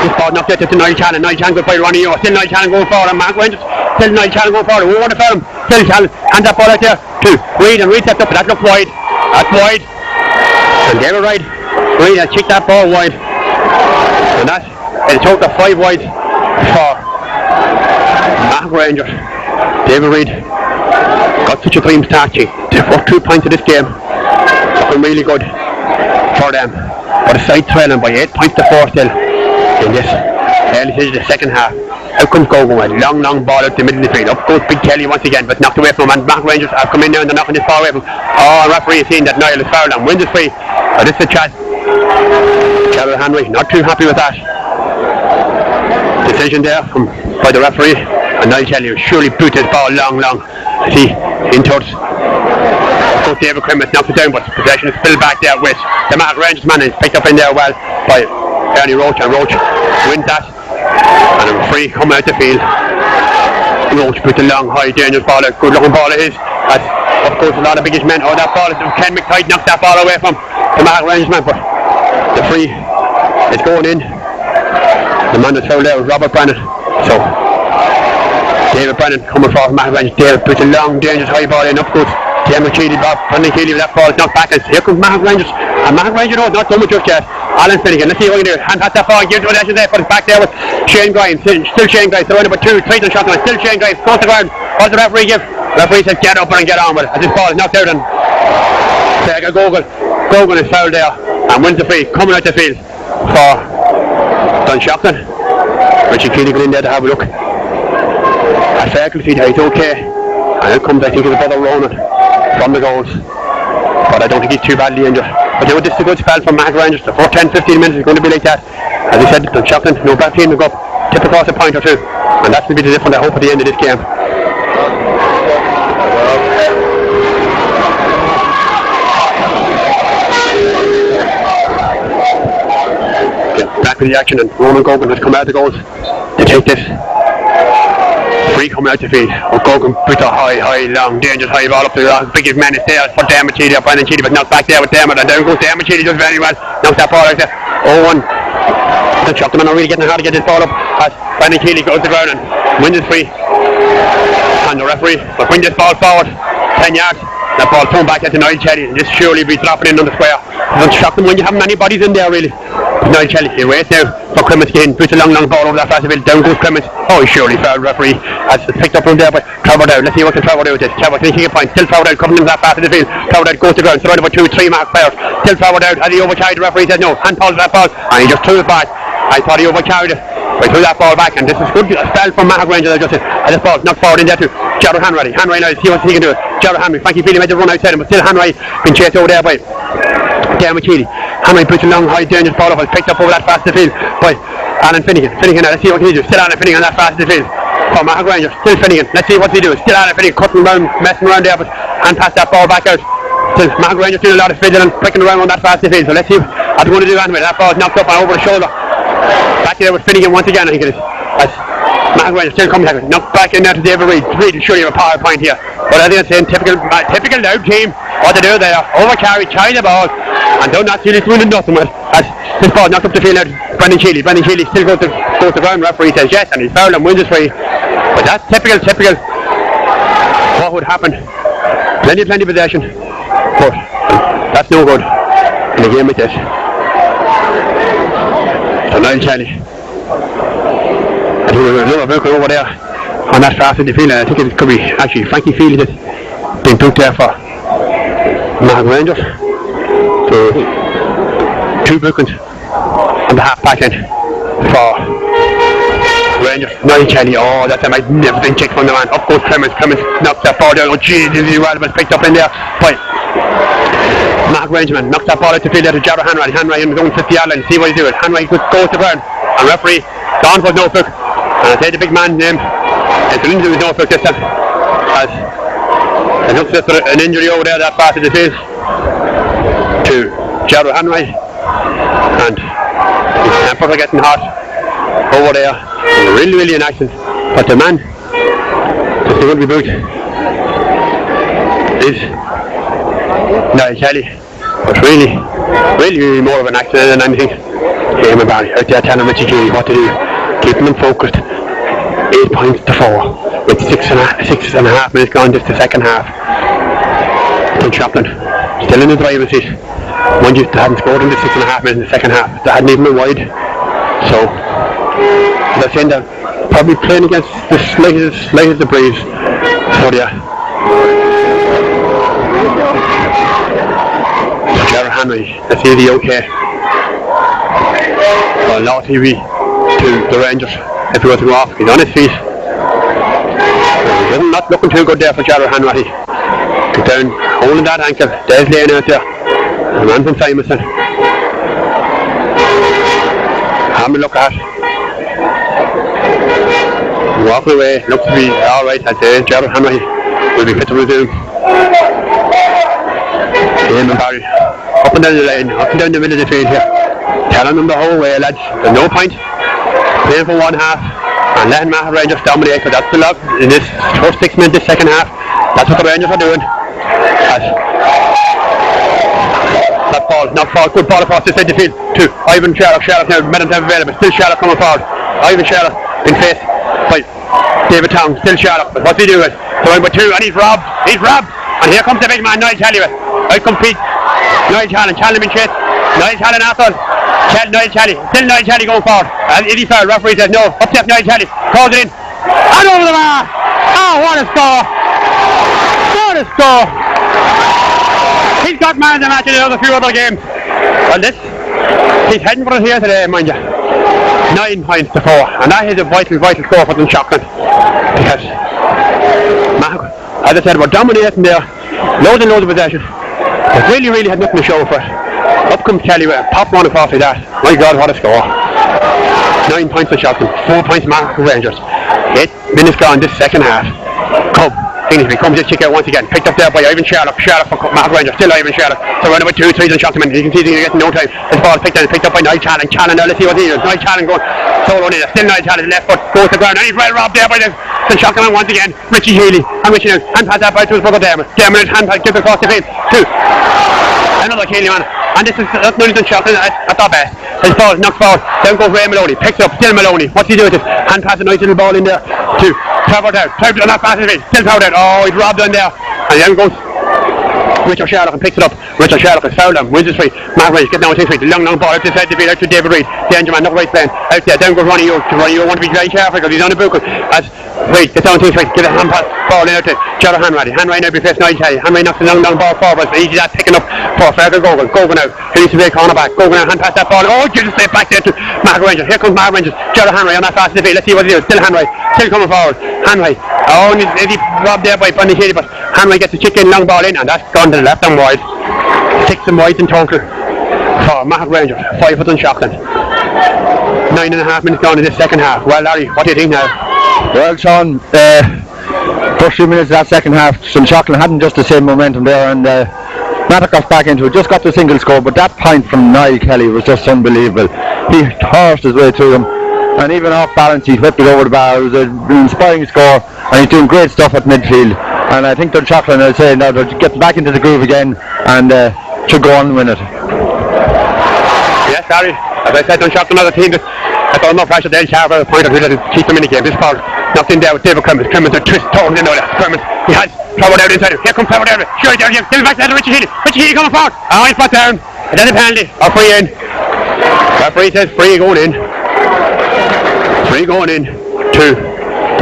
this ball knocked out to Niall Challen. Niall Challen goes by Ronnie Yo. Still Niall Challen going forward, and Mattock Rangers still Niall Challen going forward. We want to foul him. Still Challen hands that ball out there to Reid, and Reid steps up, but that looks wide. That's wide, and they were right. Reid has kicked that ball wide, and that is a total of 5 wide for Mattock Rangers. David Reid got such a clean start. They got 2 points in this game. Looking really good for them. But a side trailing by 8 points to 4 still in this early stage of the second half. Out comes Gogan with a long ball out the middle of the field. Up goes Big Kelly once again, but knocked away from him, and Mattock Rangers have come in now and they're knocking this ball away from him. Oh, referee has seen that Niall is fouled and wins his free. Oh, this is a chance. Gerald Henry not too happy with that decision there from by the referee, and I'll tell you, surely boot this ball long. See, in towards David Crimmett, knocks it down, but possession is still back there with the Mattock Rangers man, and picked up in there well by Ernie Roach, and Roach wins that, and a free coming out the field. Roach puts a long, high, dangerous ball, a good looking ball it is. That's, of course, a lot of biggest men. Oh, that ball is Ken McTighe knocks that ball away from the Mattock Rangers man, but the free is going in. The man that's fouled there was Robert Brennan. So David Brennan coming from Mattock Rangers. David puts a long, dangerous high ball in, up goes Brendan Keeley, that ball is knocked back, and here comes Mattock Rangers. And Mattock Rangers, no, not done with just yet. Alan Finnegan, let's see what he can do. Hand pass that ball, gives possession there, but it's back there with Shane Grimes. Still Shane Grimes, they're running about 2, 3 Dunshaughlin, still Shane Grimes, goes to the ground. What does the referee give? The referee says get up and get on with it. As this ball is knocked out, and Gogan is fouled there and wins the free, coming out the field for Dunshaughlin. Richie Keeley got in there to have a look. A circle feed, he's okay. And it comes, I think, his brother Ronan from the goals. But I don't think he's too badly injured. But you know, this is a good spell from Mattock Rangers. The first 10-15 minutes is going to be like that. As I said, Dunshaughlin, no bad team to go up, tip across a point or two. And that's going to be the difference, I hope, at the end of this game. Back with the action, and Ronan Gogan has come out of the goals to take this. Free coming out the field. Gogan puts a high, long, dangerous high ball up to the biggest man is there for Dermot Cheeley, or Brendan Cheeley, but knocked back there with Dermot, and down goes Dermot Cheeley, does very well. Knocks that ball out there. 0-1. The shot, the man are really getting hard to get this ball up as Brendan Cheeley goes to the ground and wins this free. And the referee will bring this ball forward 10 yards. That ball thrown back at the Niall Shelley, and this surely be dropping in on the square. Don't shock them when you haven't anybody in there really. Niall Shelley, he waits now for Clements again, puts a long ball over that fast field, down goes Clements. Oh, he surely fouled referee as it's picked up from there by Trevor Dowd. Let's see what can Trevor Dowd do. Trevor can he kick a point, still Trevor Dowd coming in that fast in the field. Trevor Dowd goes to the ground, surrounded by 2-3 mark players. Still Trevor Dowd, as he overcarried, the referee said no, hand Paul that ball, and he just threw it back. I thought he overcarried it, but he threw that ball back, and this is good spell from Mattock Rangers. I just said, and this ball knocked forward in there too. Gerald Hanratty now, see what he can do. Gerald Hanratty, Frankie Feely made the run outside him, but still Hanratty been chased over there by Dermot Cheeley. Hanratty puts a long, high, dangerous ball up and picked up over that fast in the field by Alan Finnegan. Now, let's see what he can do. Still Alan Finnegan on that fast in the field for Mattock Rangers. Still Finnegan, let's see what he do. Still Alan Finnegan cutting around, messing around there, but and pass that ball back out. Still Mattock Rangers doing a lot of fiddling and pricking around on that fast in the field. So let's see what they're going to do anyway. That ball is knocked up and over the shoulder. Back there with Finnegan once again, I think it is. As Mattock Rangers still coming back, knocked back in there to David Reid. Reid will surely have a power point here. But I think it's saying typical Loud team. What they do there, overcarry, carry the ball, and don't not really doing nothing with it. As this ball knocked up the field out, Brendan Cheeley still goes to the ground. Referee says yes, and he's fouled and wins his free. But that's typical what would happen. Plenty possession, but that's no good in a game like this. So Niall Shelley, I think we're another vehicle over there on that fast in the field, and I think it could be actually Frankie Feely that's been booked there for Mattock Rangers. So 2 bookings on the half back end for Rangers. Niall Shelley, oh, that's a magnificent kick from the man. Up goes Clements knocks that ball down. Oh jeez, this is well, but picked up in there by Mattock Rangers man, knocks that ball out the field there to Gerald Hanratty. Hanratty in his own 50-yard line, see what he's doing. Hanratty goes to the ground, and referee gone for no book. And I say the big man's name, it's Lindsay with no book this time. As it looks at an injury over there that part of the face to Gerald Hanratty, and his tempers are getting hot over there. Really in action. But the man that's going to be booked is Niall Shelley. But really more of an accident than anything. Came about out there telling Richie Keeley what to do, keeping them focused. 8 points to 4 with 6.5 minutes gone, just the second half. Dunshaughlin still in the driver's seat. Mind you, they hadn't scored in the 6.5 minutes in the second half. They hadn't even been wide. So they're saying they're probably playing against the slightest the breeze. So yeah. Gerald Hanratty, let's see the okay. Well, Law TV to the Rangers. If he was to go off, he's on his feet. He's not looking too good there for Gerald Hanratty. Get down, holding that ankle. There's Lane out there. The man from Simonson. Have a look at. Walking away, looks to be alright. I'd say Gerald Henry will be fit to resume. Damon Barry up and down the line, up and down the middle of the field here, telling them the whole way, lads, there's no point playing for one half and letting Mattock Rangers dominate, but that's the luck in this first 6 minutes, this second half. That's what the Rangers are doing. That ball, not foul, good ball across the centre field to Ivan Sherlock. Sherlock now, minutes available, still Sherlock coming forward. Ivan Sherlock in face by David Town, still Sherlock, but what's he doing? Going with two, and he's robbed, and here comes the big man, Niall Challey. Out comes Pete, Niall Challey in chase, Niall Challey after Niall Challey, still Niall Challey going forward, and Eddie Farrell, referee says no, upset Niall Challey, calls it in, and over the bar. Oh, what a score! What a score! He's got man of the match in another few other games. Well, he's heading for it here today, mind you. 9 points to 4, and that is a vital score for Dunshaughlin, because as I said, we're dominating there, loads and loads of possession, but really had nothing to show for it. Up comes Kelly with a pop run across like that. My God, what a score! 9 points to Dunshaughlin, 4 points Mattock Rangers. 8 minutes gone this second half. Kingsley comes to kick out once again, picked up there by Ivan Sherlock for Mattock Rangers, still Ivan Sherlock, so around about 2-3 Dunshaughlin, you can see he's getting no time. His ball picked up by Niall Challey. Now let's see what he does. Niall Challey going solo in it, still Niall Challey, left foot goes to the ground, and he's well robbed there by the Dunshaughlin once again. Richie Healy, and Richie now, hand pass that by to his brother Dermot, hand pass gives across the field to another Healy man, and this is not only Dunshaughlin at their best. His ball knocks forward, down goes Ray Maloney, picks up, still Maloney, what's he doing with it? Hand pass a nice little ball in there to Trevor Down, not fast enough, still Trevor Down, oh he's robbed on there, and then goes Richard Sherlock and picks it up. Richard Sherlock has fouled him, wins his free. Mattock Rangers getting down to 6 feet, long ball out to the side of the field, out to David Reid, danger man, not right playing, out there, down goes Ronnie Yo, want to be very careful because he's on the buckle, as Reid gets down to 6 feet, get a hand pass, ball in out to Gerald Hanratty now be facing Niall Challey, Hanratty knocks the long ball forward, but easy that picking up for Fergal Gogan out, he needs to be a corner back, Gogan out, hand pass that ball, oh Jesus, stay back there to Mattock Rangers, here comes Mattock Rangers, Gerald Hanratty on that fast in the field, let's see what he does, still Hanratty, still coming forward, Hanratty, oh and he's robbed there by Bunny Healy, but Hanratty gets the chicken long ball in, and that's gone to the left and wide. 6 and wide in total for Mattock Rangers, 5 for Dunshaughlin. 9.5 minutes gone in this second half. Well, Larry, what do you think now? Well, Sean, first few minutes of that second half, Dunshaughlin hadn't just the same momentum there, and Mattock got back into it, just got the single score, but that point from Niall Kelly was just unbelievable. He tossed his way through them, and even off balance he whipped it over the bar. It was an inspiring score, and he's doing great stuff at midfield. And I think Dunshaughlin, I'd say now, they're getting back into the groove again and should go on and win it. Yes, Larry, as I said, Dunshaughlin another team that I thought no pressure, they'll have a point of view to keep them in the game. This ball knocked in there with David Clemens a twist, turned in there, Clemens, he has Trevor down inside him, here comes Trevor down, sure down here, still back there to Richie Healy coming forward, he's put down, and then a penalty, or free in. Referee says free going in to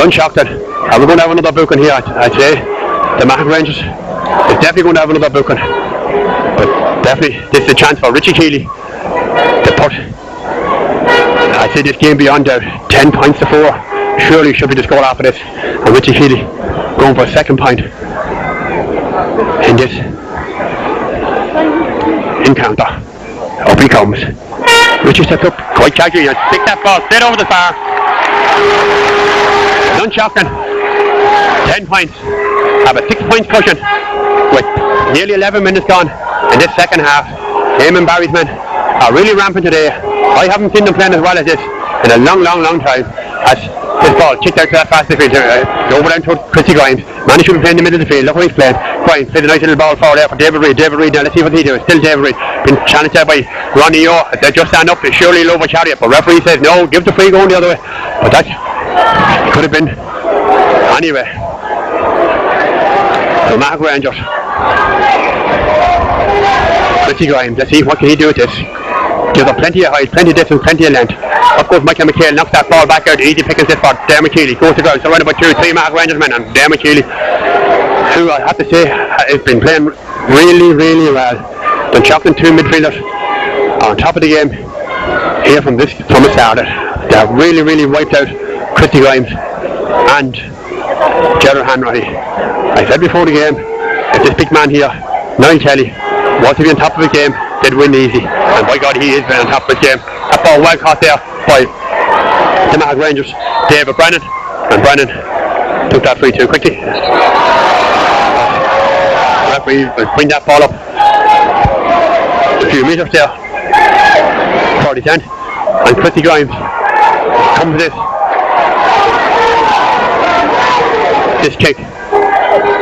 Dunshaughlin, and we're going to have another booking here, I'd say. The Mattock Rangers is definitely going to have another booking, but definitely this is a chance for Richie Healy to put, I'd say, this game beyond 10 points to 4. Surely should be the score after this, and Richie Healy going for a second point in this encounter. Up he comes. Richie steps up quite casually and stick that ball straight over the bar. Dunshaughlin 10 points, have a 6 points cushion with nearly 11 minutes gone in this second half. Eamon Barry's men are really rampant today. I haven't seen them playing as well as this in a long time. As this ball kicked out to that fast field, over down to Christy Grimes. Man, he should be playing in the middle of the field. Look how he's playing. Grimes played a nice little ball forward there for David Reid. Now let's see what he does. Still David Reid, been challenged there by Ronnie Yo. They just stand up, they surely low over Chariot, but referee says no, give the free going the other way. But that could have been anyway. So Mattock Rangers, Christy Grimes, let's see what can he do with this. Gives up plenty of height, plenty of distance, plenty of length. Up goes Michael McHale, knocks that ball back out, easy pickings this for Dermot Keeley, goes to ground, so around about 2-3 Mattock Rangers men, and Dermot Keeley, who I have to say has been playing really well. Dunshaughlin 2 midfielders on top of the game here from it started. They have really wiped out Christy Grimes and Gerald Hanratty. I said before the game, if this big man here, Niall Kelly, was to be on top of the game, they'd win easy, and by God he is been on top of his game. That ball well caught there by the Mattock Rangers. David Brennan And Brennan took that free too quickly. Referee will bring that ball up a few metres there. 40-10. And Christy Grimes comes to this kick.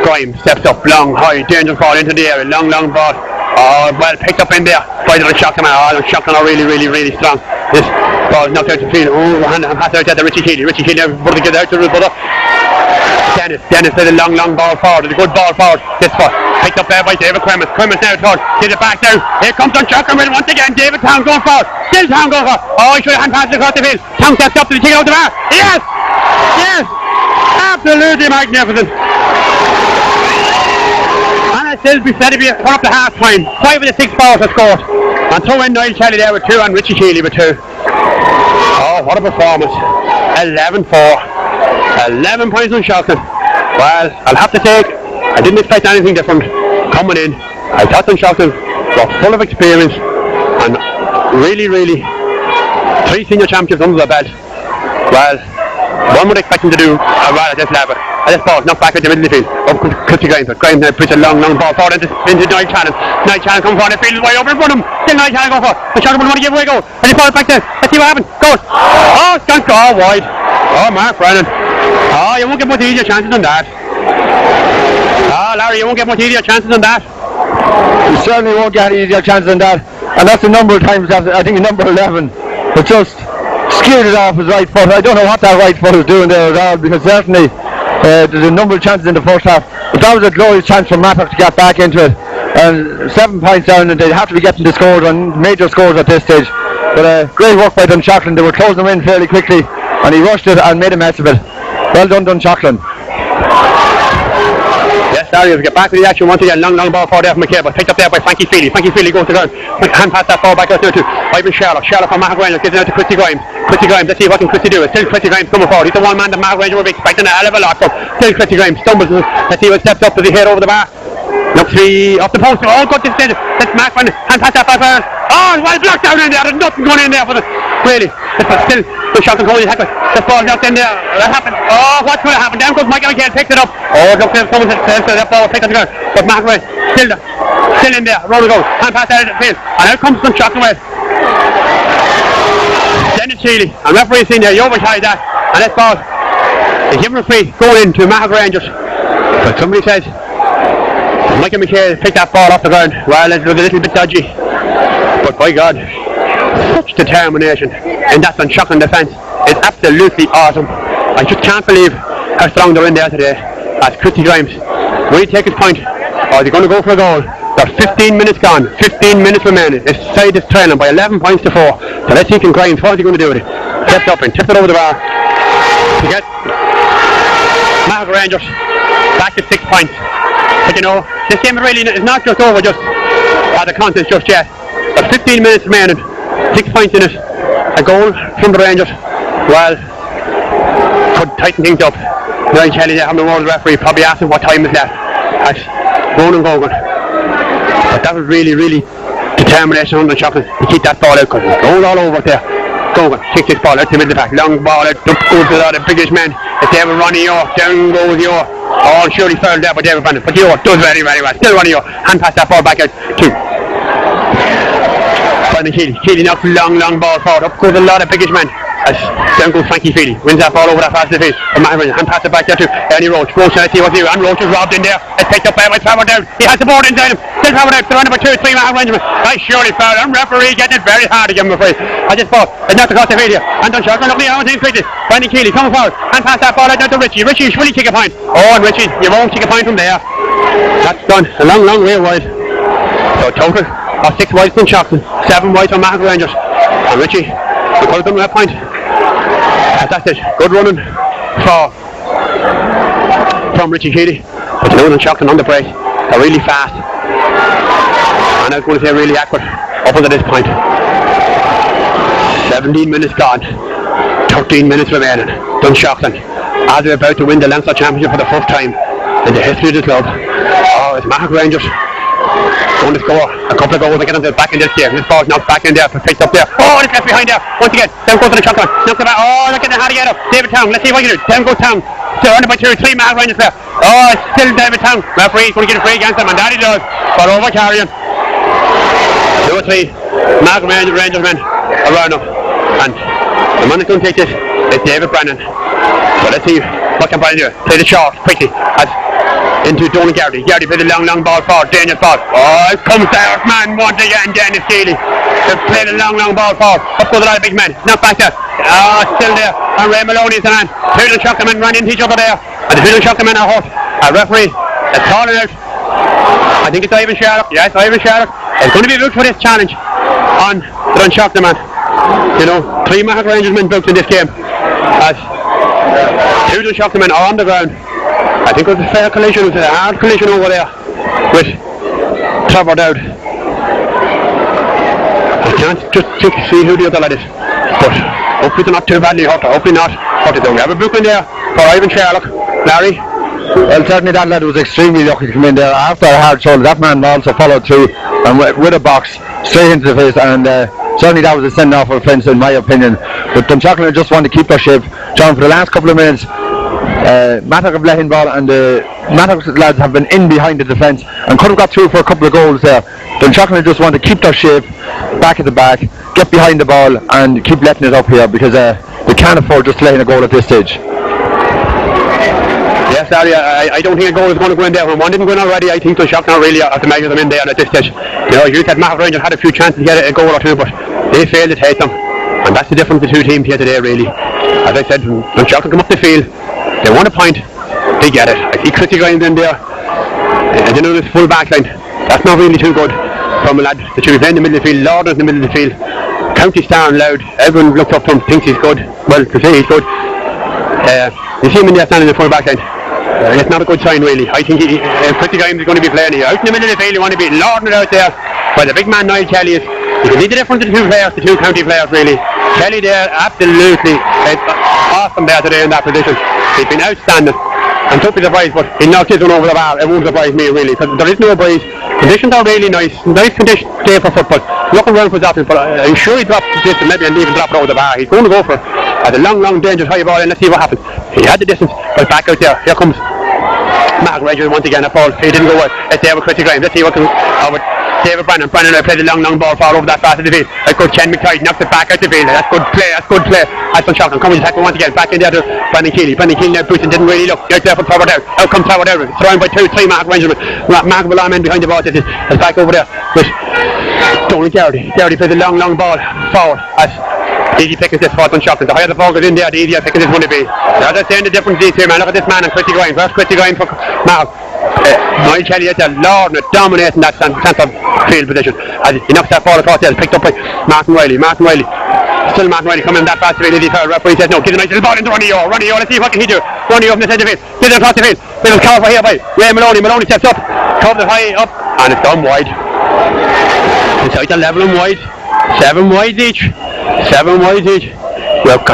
Grimes steps up, long, high, dangerous ball into the area, long ball. Oh, well picked up in there by Dunshaughlin. Dunshaughlin are really strong. This ball is knocked out to the field. Oh, and pass out to Richie Keeley. Richie Keeley able to get out to the brother. Dennis with a long ball forward, a good ball forward. This one picked up there by David Cremis. Cremis now forward, get it back down. Here comes Dunshaughlin once again. David Town going forward. Still Town going forward. Oh, he should have hand passed across the field. Town steps up to the ticket out the bar. Yes! Absolutely magnificent. Still be said to be up to half time. 5 of the 6 balls are scored. And throw in Niall Kelly there with 2 and Richie Keeley with 2. Oh, what a performance. 11-4. 11 points on Dunshaughlin. Well, I'll have to take, I didn't expect anything different coming in. I thought Dunshaughlin were full of experience and really 3 senior championships under their belt. Well, one would expect them to do well at this level. This ball knocked back at the middle of the field. Up Christy Grimes. Grimes now puts a long ball forward into Niall Shannon. Niall Shannon comes forward. The field is wide open in front of him. Still Niall Shannon going forward. The Shannon will want to give away a goal. And he falls back there. Let's see what happens. Goal. Oh, it's gone wide. Oh, Mark Brennan. Oh, you won't get much easier chances than that. Oh, Larry, you won't get much easier chances than that. You certainly won't get easier chances than that. And that's a number of times after, I think number 11. But just skewed it off his right foot. I don't know what that right foot is doing there at all, because certainly there's a number of chances in the first half, but that was a glorious chance for Mattock to get back into it. And 7 points down, and they'd have to be getting the scores on major scores at this stage. But great work by Dunshaughlin. They were closing them in fairly quickly, and he rushed it and made a mess of it. Well done, Dunshaughlin. Yes, Larry will get back to the action once again. Long ball forward there from McCabe, but picked up there by Frankie Feely. Frankie Feely goes to the ground. Hand pass that ball back out there to Ivan Sherlock. Sherlock from Mattock Rangers gives it out to Christy Grimes. Christy Grimes, let's see what can Christy do. It's still Christy Grimes coming forward. He's the one man that Mattock Rangers will be expecting a hell of a lot from. Still Christy Grimes stumbles. Let's see what steps up. Does he head over the bar? Look, 3 off the post. Oh, good to say. Let's Mark Brennan. Hand pass that back. Oh, well blocked down in there. There's nothing going in there for the. Really. Still the shot and goal attack. The ball knocked in there. That happened. Oh, what's going to happen? Down goes Michael McHale, picks it up. Oh, look, someone says that ball picked up the ground. But Mark Brennan still in there. Roll the goal. Hand pass out of the field. And out comes Dunshaughlin away. Dennis Healy. And referee seen there. He overtied that. And this ball is given a free going into Mattock Rangers. But somebody says Michael McHale picked that ball off the ground. Well, it looked a little bit dodgy. But by God, such determination in that Dunshaughlin defence is absolutely awesome. I just can't believe how strong they're in there today. As Christy Grimes, will he take his point, or is he going to go for a goal? There's 15 minutes gone, 15 minutes remaining. His side is trailing by 11 points to 4. So let's see, can Grimes, what is he going to do with it? Stepped up and tipped it over the bar to get Mattock Rangers back to 6 points. But you know, this game really is not just over just the contest just yet. There's 15 minutes remaining, 6 points in it, a goal from the Rangers. Well, could tighten things up. Niall Kelly there having the word referee, probably asking what time is left. That's Ronan Gogan. But that was really determination on Dunshaughlin to keep that ball out, because it's goal all over there. Gogan kicks this ball out to the middle of the pack, long ball out, up goes to the biggest man. It's there with Ronnie York, down goes York. Oh, surely fouled there by David Brennan, but York does very well. Still Ronnie York, hand pass that ball back out to Brennan Keeley knocks long ball forward, up goes a lot of biggish man. As down goes Frankie Feely, wins that ball over that fast to the field. And pass it back there to Ernie Roach. Roach, let's see what he do. And Roach is robbed in there. It's picked up by Trevor down. He has the board inside him. Still Trevor down. They're on number 2, 3 man arrangement. I surely foul. And referee getting it very hard to give him a free. I just ball. It's not across the field here. And Dunshaughlin looking at it quickly. Brendan Keeley coming forward. And pass that ball out to Richie. Richie, will he kick a point? Oh, and Richie, you won't kick a point from there. That's done. A long way wide. So total of 6 wides from Dunshaughlin, 7 wides from Mattock Rangers. And Richie, we could have done that point. That's it. Good running from Richie Keeley. But you know, Dunshaughlin on the break. They're really fast. And I was going to say really accurate up until this point. 17 minutes gone. 13 minutes remaining. Dunshaughlin, as they're about to win the Leinster Championship for the first time in the history of the club. Oh, it's Mattock Rangers Going to score a couple of goals again back in this game. This ball's knocked back in there, picked up there. Oh, it's left behind there. Once again, down goes to the shotgun. Knocks it back. Oh, look at how to get up. David Town, let's see what he can do. Down goes Town. Surrounded by 3 Mark Rangers there. Oh, it's still David Town. Referee's going to get a free against him, and that he does. But over carrying. 2 or 3 Mark Rangers men around him. And the man that's going to take this is David Brennan. So let's see what can Brennan do. Play the short quickly. As into Donald Gardy. Gardy plays the long ball forward. Dangerous ball. Oh, it comes out, man, once again, Dennis Keeley. They play the long ball forward. Up goes a lot of big men. Not back there. Oh, still there. And Ray Maloney is the man. Two Dunshaughlin men ran into each other there. And the two Dunshaughlin men are hurt. A referee is calling out. I think it's Ivan Sherlock. Yes, Ivan Sherlock. It's going to be booked for this challenge on the Dunshaughlin man. You know, 3 Mahon Rangers men booked in this game. As 2 Dunshaughlin men are on the ground. I think it was a fair collision, it was a hard collision over there with Trevor Dowd. I can't just see who the other lad is, but hopefully they're not too badly hurt, hopefully not. But they have a booking there for Ivan Sherlock. Larry? Well, certainly that lad was extremely lucky to come in there after a hard shoulder. That man also followed through and with a box straight into the face, and certainly that was a send-off offence in my opinion. But Dunshaughlin just want to keep their shape. John, for the last couple of minutes, Mattock have let in ball, and the Mattock lads have been in behind the defence and could have got through for a couple of goals there. Dunshaughlin just want to keep their shape, back at the back, get behind the ball and keep letting it up here, because they can't afford just letting a goal at this stage. Yes, Larry, I don't think a goal is going to go in there. When one didn't go in already, I think Dunshaughlin really have to measure them in there at this stage. You know, you said Mahon Rangers had a few chances to get a goal or two, but they failed to take them. And that's the difference of the 2 teams here today, really. As I said, when Dunshaughlin come up the field, they want a point, they get it. I see Christy Grimes in there, and you know this full back line, that's not really too good from a lad that should be playing in the middle of the field. Lauder's in the middle of the field, County Star and Loud, everyone looks up to him, thinks he's good, well, to say he's good. You see him in there standing in the full back line, it's not a good sign really. I think Christy Grimes is going to be playing here. Out in the middle of the field, you want to be Lauder out there, but the big man Niall Kelly is, you can see the difference of the 2 players, the 2 county players really. Kelly there, absolutely awesome there today in that position. He's been outstanding. I'm totally surprised, but he knocked his one over the bar. It won't surprise me really, because there is no breeze. Conditions are really nice conditions day for football. Looking around for dropping, but I'm sure he dropped the distance, maybe and even drop it over the bar. He's going to go for it. At a long dangerous high ball, and let's see what happens. He had the distance, but back out there. Here comes Mark Rangers once again. A ball. He didn't go well. It's there with Christy Grimes. Let's see what can with David Brennan. Brennan played the long ball far over that fast of the field. A good Ken McTighe knocks it back out the field. That's good play. That's Dunshaughlin coming to tackle once again. Back in there to Brendan Keeley. Brendan Keeley now boosting, didn't really look. Out there for Trevor Dowd. Out comes Trevor Dowd. Surrounded by 2 3 Mark Rangers. Mark Malone behind the ball. Is back over there with Donald Gardy. Gardy plays the long ball forward. As easy pickings this for Dunshaughlin. The higher the ball goes in there, the easier pickings it's going to be. As I say, the difference is here, man. Look at this man and Christy Grimes. Where's Christy Grimes for Mark? Niall Kelly is there, Lord, dominating that centre field position. As he knocks that ball across there, picked up by Martin Riley. Still Martin Riley coming in that fast field. The referee says no, give the nice little ball into Ronnie O. Let's see what can he do. Ronnie O from the centre field, gives it across the field. Little cover here by Ray Maloney. Maloney steps up, covers it high up, and it's gone wide. Inside the level and wide. 7 wides each. We've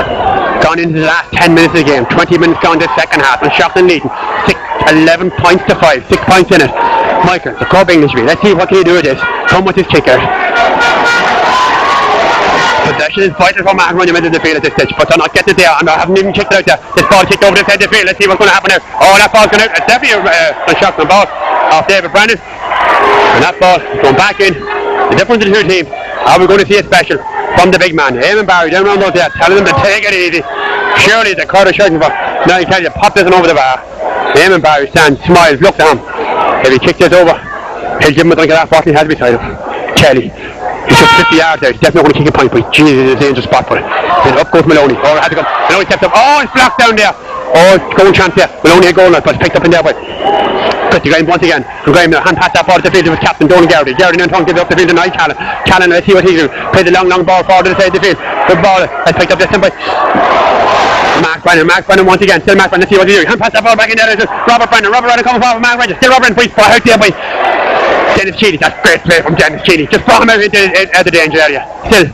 gone into the last 10 minutes of the game. 20 minutes gone this second half, and Dunshaughlin leading 11 points to 5. 6 points in it. Michael, the club Englishman. Let's see what can he do with this. Come with his kicker. Possession is vital for Mahon when you're in the field at this stage, but they're not getting it there, and I haven't even kicked it out there. This ball kicked over the head of the field. Let's see what's going to happen now. Oh, that ball's going out. It's definitely a Dunshaughlin ball off David Brennan, and that ball is going back in. The difference in the 2 teams. Are we going to see a special from the big man, Eamon Barry, down around those there, telling them to take it easy. Surely the crowd are shouting for. Now you tell you, pop this one over the bar. Eamon Barry stands, smiles, looks at him. If he kicks this over, he'll give him a drink of that bottle he has beside him. Kelly, he's just 50 yards there. He's definitely going to kick a point, but Jesus, it's a dangerous spot for it. Then up goes Maloney. Oh, had to come. Maloney steps up. Oh, it's blocked down there. Oh, goal chance there. Maloney a goal now, but it's picked up in there by Christy Grimes once again. Graham now hand past that ball to the field with captain Donald Gardy. Gardy now gives it up the field to Niall Callan. Callan, let's see what he can do. Play the long ball forward to the side of the field. Good ball. That's picked up this time by Mark Brennan once again. Still Mark Brennan. Let's see what he do. Hand past that ball back in there. Robert Brennan coming forward from Mark Brennan. Still Robert Brennan. Out there by Dennis Keeley. That's great play from Dennis Keeley. Just brought him out into the danger area. Still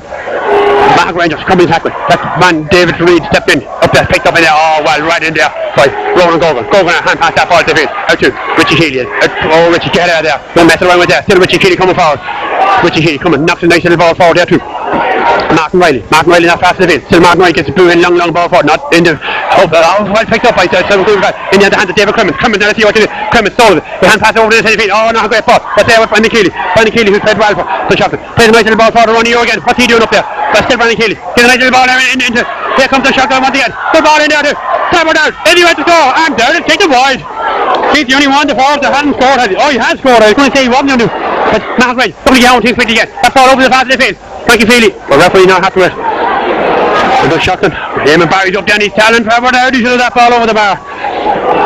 Mark Rangers coming to tackle. That man David Reid stepped in. Up there, picked up in there. Oh well, right in there. Right, Ronan Gogan hand pass that ball to the field. Out to Richie Healy. Oh, Richie, get out of there. Don't mess around with that. Still Richie Healy coming forward. Richie Healy coming, knocks a nice little ball forward there too. Martin Riley not fast to the field. Still Martin Riley gets a blue and long ball forward. Not in the well picked up by in the other hand of David Clement. Clement, let's see what to do. Clement stole it. The hand pass over to the field. Oh, not a great ball. But there with Brandon Keeley. Brandon Keeley who's played well for Dunshaughlin. Plays a nice little ball forward. Ronnie again. What's he doing up there? But still Brandon Keeley. Get a nice little ball into. Here comes Dunshaughlin once again. Good ball in there too. Tap it out. Anyway to score. And down and take the wide. He's the only one the forward that hasn't scored. Oh, he has scored. I was going to say he wasn't going to do. But Matt Riley, somebody down, things quickly again. That ball over the fast of the field. Frankie Feely. Well, referee not happy with it. Dunshaughlin. Damon Barry's up down his talent. Trevor Dowdy should have that ball over the bar.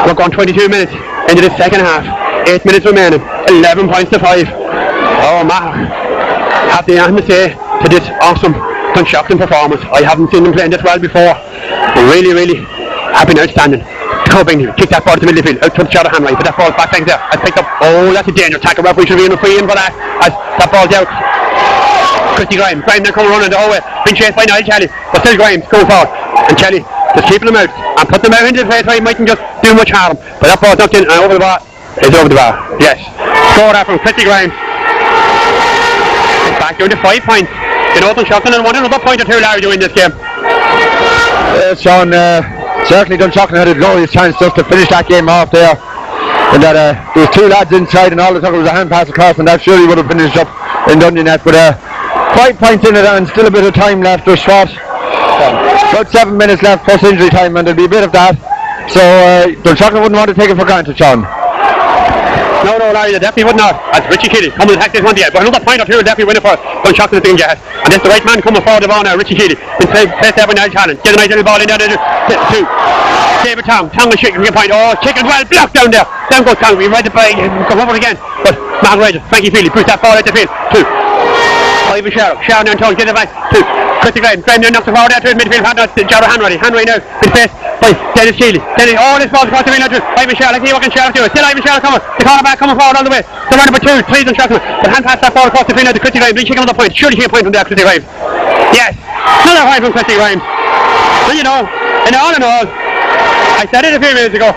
We're gone 22 minutes into the second half. 8 minutes remaining. 11 points to 5. Oh, Matt. Have the answer to say to this awesome Dunshaughlin performance. I haven't seen them playing this well before. Really have been outstanding. Cobing kick that ball to the middle of the field, out to the shot of Hanway, but that ball back there. It's picked up. Oh, that's a dangerous tackle. Referee should be in a free in for that. As that ball's out. Christy Grimes then coming running the whole way, being chased by Niall Kelly, but still Grimes going forward, and Kelly just keeping them out and putting them out into the place where he mightn't just do much harm. But that ball's knocked in and over the bar. It's over the bar. Yes. Score that from Christy Grimes. It's back down to 5 points. You know, Dunshaughlin and one another point or two, Larry, doing this game. Sean, certainly Dunshaughlin had a glorious chance just to finish that game off there. And that there was two lads inside and all it took was a hand pass across and that surely would have finished up in Dundee-Net. But 5 points in it and still a bit of time left. There's about 7 minutes left plus injury time and there'll be a bit of that. So Dunshaughlin wouldn't want to take it for granted, Sean. No, Larry, they definitely would not. That's Richie Keeley coming to attack this one there. But another point or two will definitely win it for Dunshaughlin the Jet. And that's the right man coming forward of on now, Richie Keeley. Been placed there by Niall Challenge. Get a nice little ball in there to David Tong. Tong is shaking the point. Oh, chicken well blocked down there. Down goes Tong. We read the play. Come over again. But Mark Ryder, Frankie Feely, push that ball out the field. Ivan Sharrow. Sharrow now and Tong. Get it back. Christy Graham now knocks the ball out to his midfield. Jarrah Hanway. Hanway now. Been placed by Dennis Keeley. Oh, this ball's across the field now to Ivan Sharrow. Let's see what can Sharrow do. Still Ivan Sharrow coming. The cornerback coming forward all the way. The runner number 2, Cleveland Dunshaughlin. But hand pass that ball across the field now to Christy Graham. He's taking another point. Surely he a point from there, Christy Graham. Yes. Another point from Christy Graham. And you know, in all, I said it a few minutes ago.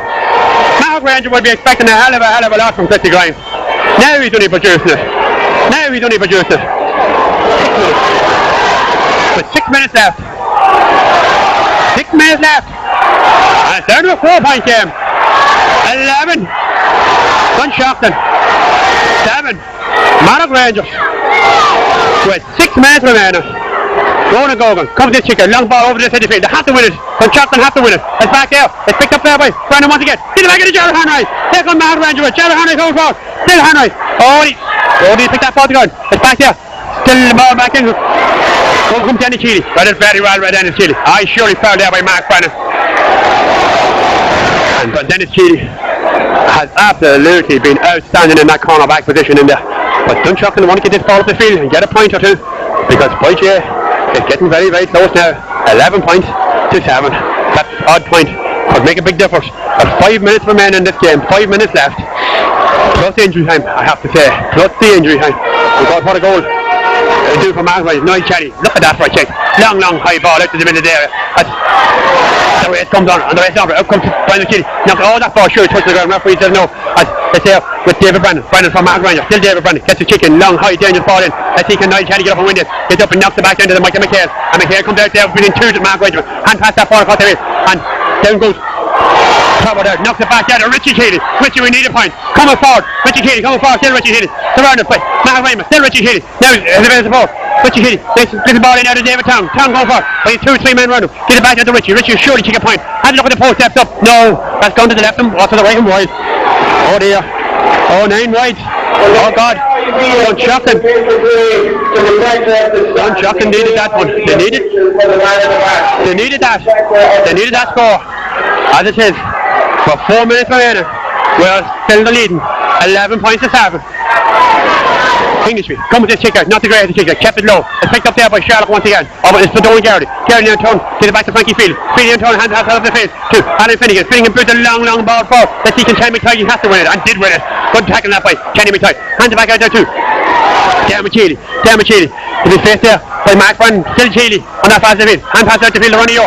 Mattock Ranger would be expecting a hell of a lot from Christy Graham. Now he's only producing it. With 6 minutes left. 6 minutes left. And it's down to a 4-point game. 11. Dunshaughlin. 7. Mattock Rangers. With 6 minutes remaining. Ronan Gogan comes this chicken, long ball over the center field. They have to win it. Dunshaughlin have to win it. It's back there. It's picked up there by Brandon once again. Get it back into Jarrah Hanway. Here comes Mattock Rangers. Jarrah Hanway going forward. Still Hanway. Oh, he picked that ball to go. It's back there. Still the ball back in. Over comes Dennis Keeley. Read it very well by Dennis Keeley. I surely fouled there by Mark Brennan. And Dennis Keeley has absolutely been outstanding in that cornerback position in there. But Dunshaughlin want to get this ball up the field and get a point or two because Boyce is getting very close now. 11 points to 7. That odd point could make a big difference. But 5 minutes remaining in this game. 5 minutes left. Plus the injury time, I have to say. Plus the injury time. Because what a goal. Do for Mark Riley, Niall Kelly. Look at that for a check. Long high ball out to the middle of the area. That's the way it comes on, and the way it's over. Out comes Brandon Kelly. Now, that ball sure touched the ground. Referee says no. As it's there with David Brandon. Brandon from Mark Riley. Still David Brandon. Gets the kick in. Long, high, dangerous ball in. Let's see can Niall Kelly get up and win this. Gets up and knocks it back down to the Michael McHale. And McHale comes out there between 2 to Mark Riley. Hand pass that ball across the field. And down goes Trevor there, knocks it back down to Richie Keeley. Richie, we need a point. Coming forward. Richie Keeley coming forward. Still Richie Keeley. Surrounded by Matt Raymond. Still Richie Keeley. Now, the support. Richie Keeley. Little ball in out of David Tong. Tong going forward. By 2-3 men round him. Get it back down to Richie. Richie surely take a point. Had a look at the post, steps up. No. That's gone to the left and to the right and wide. Oh dear. Oh, 9 wide. Oh God. Dunshaughlin. Dunshaughlin needed that one. They needed that. They needed that score. As it is. For 4 minutes remaining. We're still the leading. 11 points to 7. Englishby, come with this kicker, not the greatest kicker, kept it low. It's picked up there by Sherlock once again. Oh, it's Fedoni Garrity. Garrity now turn, get it back to Frankie Feely. Feely in turn, hands out of the face to Alan Finnegan. Finnegan put a long ball forward. Let's see, can Kenny McTighe has to win it, and did win it. Good tackle that by Kenny McTighe. Hands it back out there too. Dermot Cheely. to be faced there by Mark Byrne, still Keely on that fast field. Hand pass out the field to Ronnie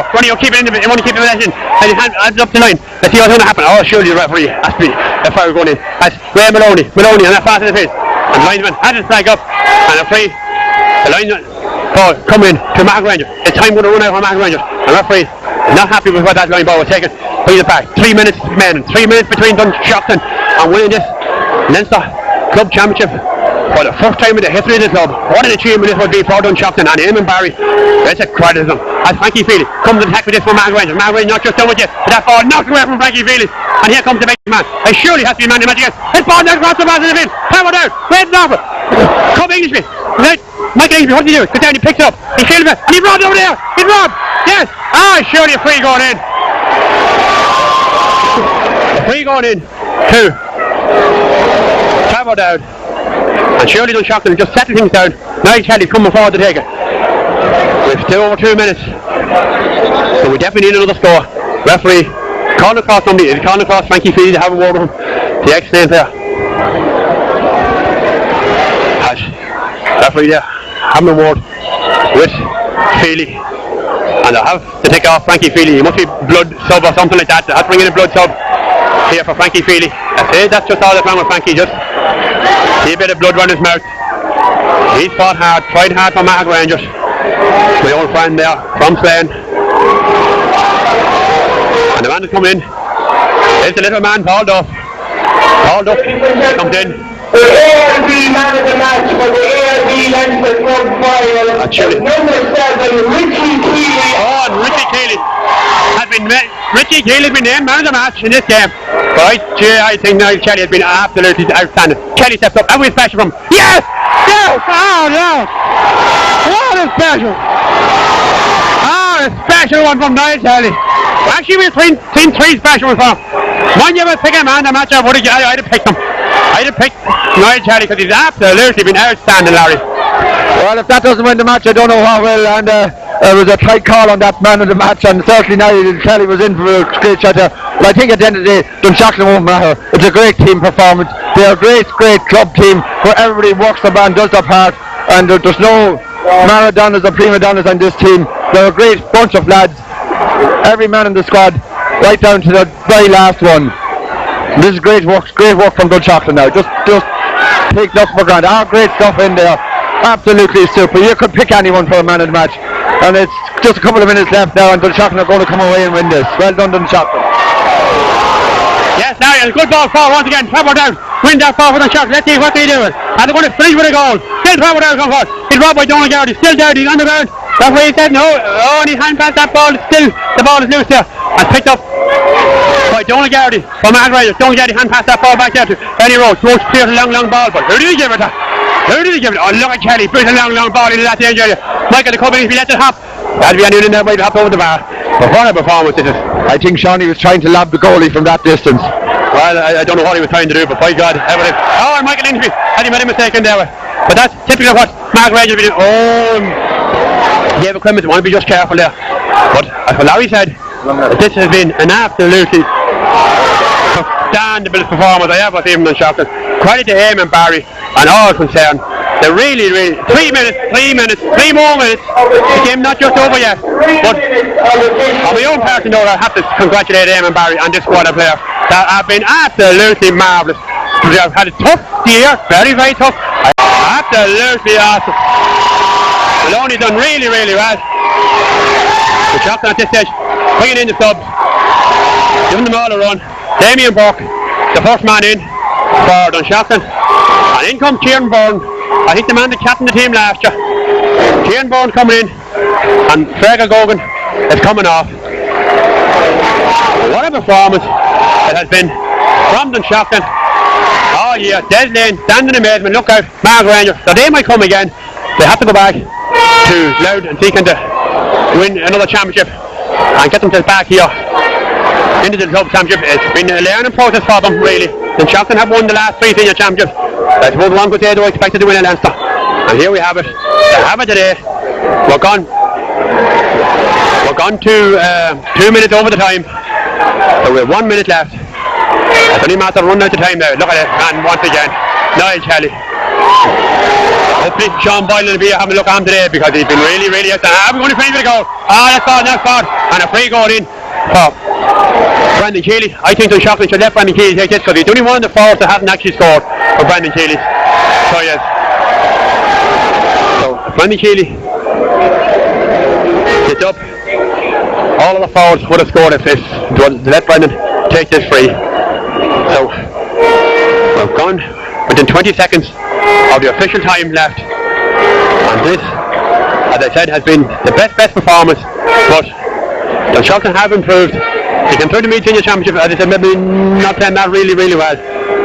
keep it in, he want to keep it in, and his hand up the line. Let's see what's going to happen. Oh, surely the referee has to be a foul going in. That's Ray Maloney on that fast field. And the linesman has his flag up, and a free. The linesman ball coming in to Mark Ranger. The time going to run out for Mark Ranger. And the referee is not happy with what that line ball was taken. Put it back. 3 minutes remaining. 3 minutes between Dunshaughlin and winning this Leinster Club Championship for the first time in the history of the club. What an achievement this would be for Dunshaughlin and Eamon Barry. That's a credit to them. As Frankie Feely comes to attack with this for Mark Ranger. Mark Ranger not just done with it, but that ball knocked away from Frankie Feely. And here comes the big man. It surely has to be man to match again. This ball now across the pass in the field. Power down. Wait it over. Come Englishman. Michael Englishman, what did he do? Goes down, he picks it up. He kills it. And he robbed over there. He's robbed. Yes. Surely a free going in. A free going in to Trevor Dowd. And surely Dunshaughlin just settle things down. Niall Kelly's coming forward to take it. We've still over 2 minutes. So we definitely need another score. Referee, calling across somebody. He's calling across Frankie Feely to have a word with him. The excellent there. Referee there, having a word with Feely. And they'll have to take off Frankie Feely. He must be blood sub or something like that. They'll have to bring in a blood sub here for Frankie Feely. I say that's just all that's wrong with Frankie. Just see a bit of blood run his mouth. He's fought hard, tried hard for Mattock Rangers. My old friend there from Slane. And the man that's coming in is the little man Paul Duff. Paul Duff comes in. The ARB man of the match for the ARB Leinster Club final. Number 7, Richie Keely. Oh, and Richie Keely has been named man of the match in this game. But I think Niall Kelly has been absolutely outstanding. Kelly steps up, and we special from him. Yes! Yes! Oh no! What a special! A special one from Niall Kelly. Actually, we've seen 3 special ones from him. One you would pick a man of the match, I'd have picked him. I'd have picked Niall Kelly because he's absolutely been outstanding, Larry. Well, if that doesn't win the match, I don't know what will. And it was a tight call on that man of the match, and certainly Niall Kelly was in for a great shot there. But I think at the end of the day, Dunshaughlin won't matter. It's a great team performance. They're a great club team where everybody works their band, does their part, and there's no Maradonas or prima donnas on this team. They're a great bunch of lads. Every man in the squad, right down to the very last one. This is great work from Dunshaughlin now. Just take nothing for granted. Great stuff in there. Absolutely super. You could pick anyone for a man of the match. And it's just a couple of minutes left now, and Dunshaughlin are going to come away and win this. Well done, Dunshaughlin. Yes, now a good ball forward once again. Trevor down. Win that ball for Dunshaughlin. Let's see what they do. And they're going to finish with a goal. Still Trevor down come forward. He's robbed by Donegal. He's still down. He's on the ground. That's why he said no. Oh, and he hand passed that ball. Still, the ball is loose there. And picked up by Donegal from Adrian. Donegal hand passed that ball back there to Benny Rose. Rose clears a long ball. But who did he give it to? Who did he give it? Oh, look at Kelly. Puts a long ball into that danger area. Michael, the cover, if he lets it hop, that'll be anyone in there, might hop over the bar. But what a performance this is. I think Shawnee was trying to lob the goalie from that distance. Well, I don't know what he was trying to do, but by God, everything. Oh, and Michael Inchby had he made a mistake in there. But that's typical of what Mark Rangers did. Oh, he gave equipment. Want to be just careful there. But as what Larry said, this has been an absolutely outstanding performance I ever seen from Dunshaughlin. Credit to Eamon Barry and all concerned. They really, 3 more minutes. The game not just over yet. But on my own part, I have to congratulate Eamon Barry and this squad of players that have been absolutely marvellous. They have had a tough year, very, very tough. Absolutely awesome. Maloney done really, really well. Dunshaughlin at this stage, bringing in the subs, giving them all a run. Damien Burke, the first man in for Dunshaughlin. And in comes Kieran Byrne. I think the man that captained the team last year. Kieran Byrne coming in, and Fergal Gogan is coming off. What a performance it has been from Dunshaughlin. Oh yeah, Des Lane, standing amazement, look out, Mark Rangers. So they might come again. They have to go back to Loud and seeking to win another championship and get themselves back here into the club championship. It's been a learning process for them, really. Dunshaughlin have won the last 3 senior championships. I suppose one could say they were expected to win in Leinster. And here we have it. We have it today. We're gone to 2 minutes over the time. So we have 1 minute left. It's only a matter of running out the time now. Look at it, and once again, Niall Kelly. Hopefully Sean Boylan will be having a look on today because he's been really we're going to free for the goal. That's God, and a free goal in for Brandon Keeley. I think Dunshaughlin should let Brandon Keeley take this because he's only one of the forwards that hasn't actually scored for Brandon Keeley. So yes. So Brandon Keeley gets up. All of the forwards would have scored if this to let Brandon take this free. So we've gone within 20 seconds of the official time left, and this, as I said, has been the best performance. But Dunshaughlin have improved. They can through the mid-senior championship, as I said, maybe not playing that really well,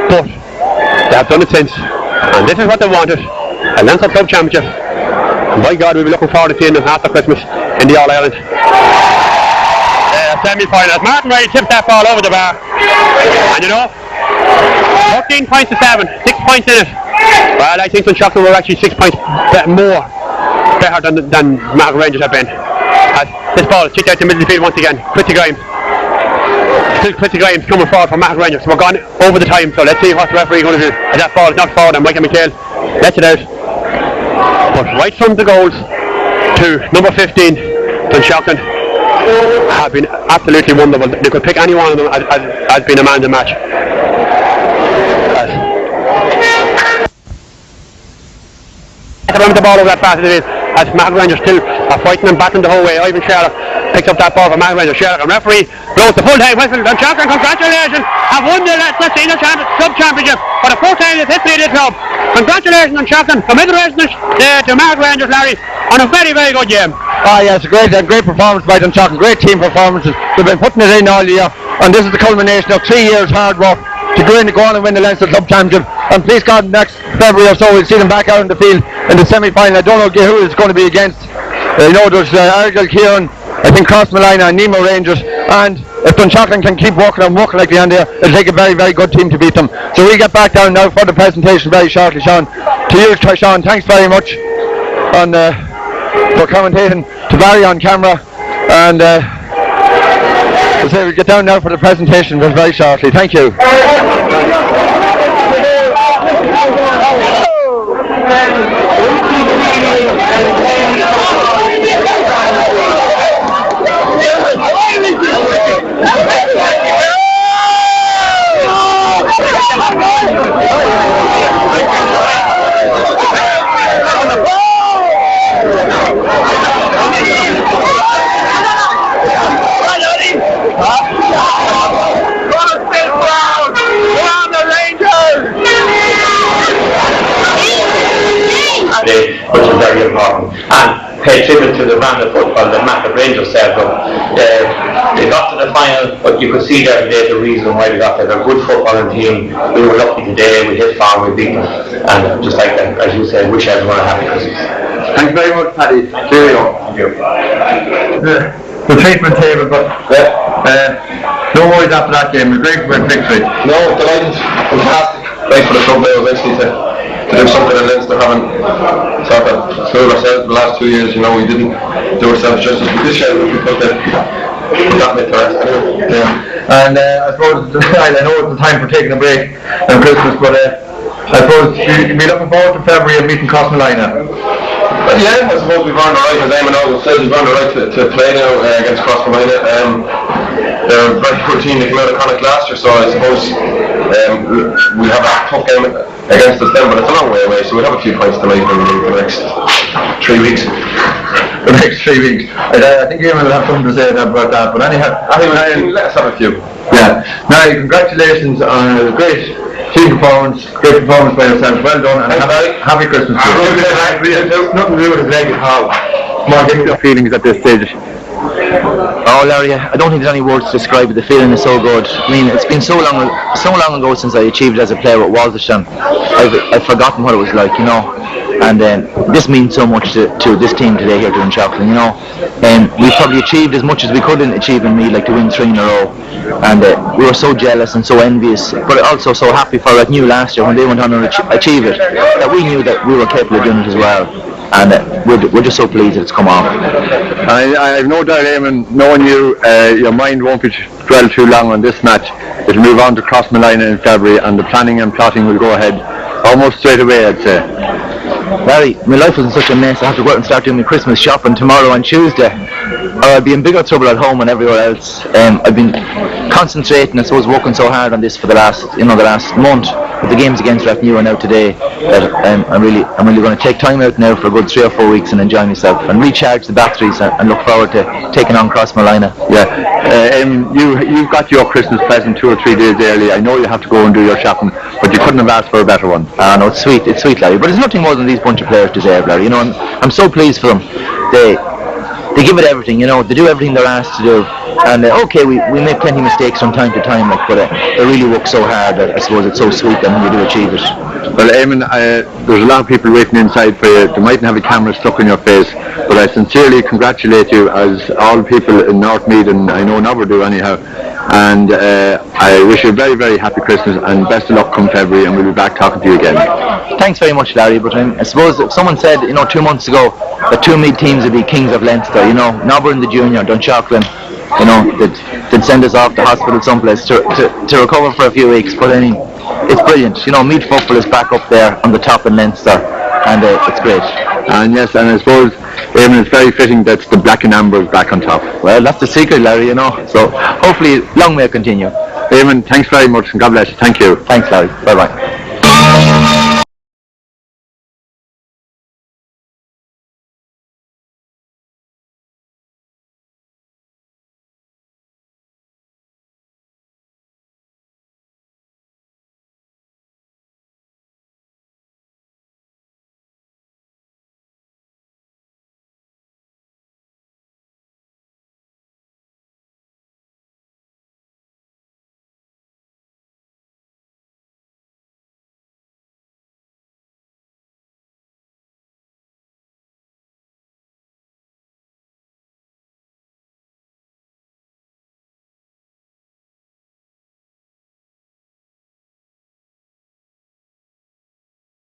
but they have done it since, and this is what they wanted, a Leinster Club Championship. And by God, we'll be looking forward to seeing them after Christmas in the All-Ireland semi-final. As Martin Riley tips that ball over the bar, and 14 points to 7, 6 points in it. Well, I think Dunshaughlin were actually 6 points better than Mattock Rangers have been. As this ball is kicked out to the middle of the field once again. Christy Grimes coming forward from Mattock Rangers. We're gone over the time, so let's see what the referee is going to do. As that ball is not forward and Michael McHale lets it out. But right from the goals to number 15, Dunshaughlin have been absolutely wonderful. They could pick any one of them as being a man of the match. The ball over that pass it is, as Mattock Rangers still are fighting and battling the whole way. Ivan Sherlock picks up that ball from Mattock Rangers. Sherlock, and referee blows the full time whistle. Dunshaughlin, congratulations, have won the senior club championship for the first time in the history of the club. Congratulations, Dunshaughlin. Commiserations to Mattock Rangers, Larry, on a very good game. Yes, a great performance by Dunshaughlin. Great team performances. They've been putting it in all year, and this is the culmination of 3 years hard work to go on and win the Leinster Club Championship. And please God, next February or so we'll see them back out in the field in the semi-final. I don't know who it's going to be against. There's Argyll, Kieran, I think Crossmalina and Nemo Rangers, and if Dunshaughlin can keep working like they are there, it'll take a very good team to beat them. So we'll get back down now for the presentation very shortly, Sean. To you, Sean, thanks very much for commentating, to Barry on camera, and we'll get down now for the presentation very shortly. Thank you. Which is very important, and pay tribute to the brand of football that Mattock Rangers set up. They got to the final, but you could see there today the reason why we got there. They're a good footballing team. We were lucky today, we hit farm, we beat them, and just like that, as you said, wish everyone a happy Christmas. Thank you very much, Paddy. Cheerio. Thank you. The treatment table, but no worries after that game. A great victory. No, delighted, fantastic. Thanks for the club now eventually to do something in Leinster, having sort of screwed ourselves the last 2 years. We didn't do ourselves justice, but this year we put that bit to rest anyway. Yeah. And I suppose I know it's the time for taking a break on Christmas, but I suppose you'll be looking forward to February and meeting Crossmalina. Yeah, I suppose we've earned the right, as Eamon always says, we've earned the right to play now against Crossmalina. They're a very good team. They came out of Connacht last year, so I suppose we'll have a tough game against us then, but it's a long way away, so we'll have a few points tonight in the next 3 weeks. The next 3 weeks. I think Eamon will have something to say about that, but anyhow, let's have a few. Yeah. Now, congratulations on a great team performance, great performance by yourself. Well done, and happy Christmas to you. Nothing to do with his leg at all. Come on, give me your feelings at this stage. Oh, Larry, I don't think there's any words to describe it. The feeling is so good. I mean, it's been so long ago since I achieved as a player at Walterstown. I've forgotten what it was like, and this means so much to this team today here doing Dunshaughlin, and we've probably achieved as much as we couldn't achieve in me, like to win 3 in a row, and we were so jealous and so envious, but also so happy for like new last year when they went on and achieve it, that we knew that we were capable of doing it as well. And we're just so pleased that it's come off. I have no doubt, Eamon, knowing you, your mind won't be dwell too long on this match. It'll move on to Crossmalina in February, and the planning and plotting will go ahead almost straight away, I'd say. Larry, my life was in such a mess. I have to go out and start doing my Christmas shopping tomorrow and Tuesday, or I'll be in bigger trouble at home and everywhere else. I've been concentrating, I suppose, working so hard on this for the last month with the games against Rathnew and now today, that I'm really going to take time out now for a good 3 or 4 weeks and enjoy myself and recharge the batteries and look forward to taking on Crossmolina. Yeah, you've got your Christmas present 2 or 3 days early. I know you have to go and do your shopping, but you couldn't have asked for a better one. No, it's sweet, Larry. But it's nothing more than these bunch of players deserve, Larry. You know, I'm so pleased for them. They give it everything. You know, they do everything they're asked to do. And okay, we make plenty of mistakes from time to time, but they really work so hard that I suppose it's so sweet that when you do achieve it. Well, Eamon, there's a lot of people waiting inside for you. They mightn't have a camera stuck in your face, but I sincerely congratulate you, as all people in North Meath, and I know Nobber do anyhow. And I wish you a very, very happy Christmas and best of luck come February, and we'll be back talking to you again. Thanks very much, Larry. But I suppose if someone said, 2 months ago that 2 Meath teams would be kings of Leinster, Nobber in the junior, Dunshaughlin, they'd send us off to hospital someplace to recover for a few weeks. But I mean, it's brilliant. Meath football is back up there on the top in Leinster, and it's great. And yes, and I suppose, Eamon, it's very fitting that the black and amber is back on top. Well, that's the secret, Larry, So hopefully long may it continue. Eamon, thanks very much and God bless you. Thank you. Thanks, Larry. Bye-bye.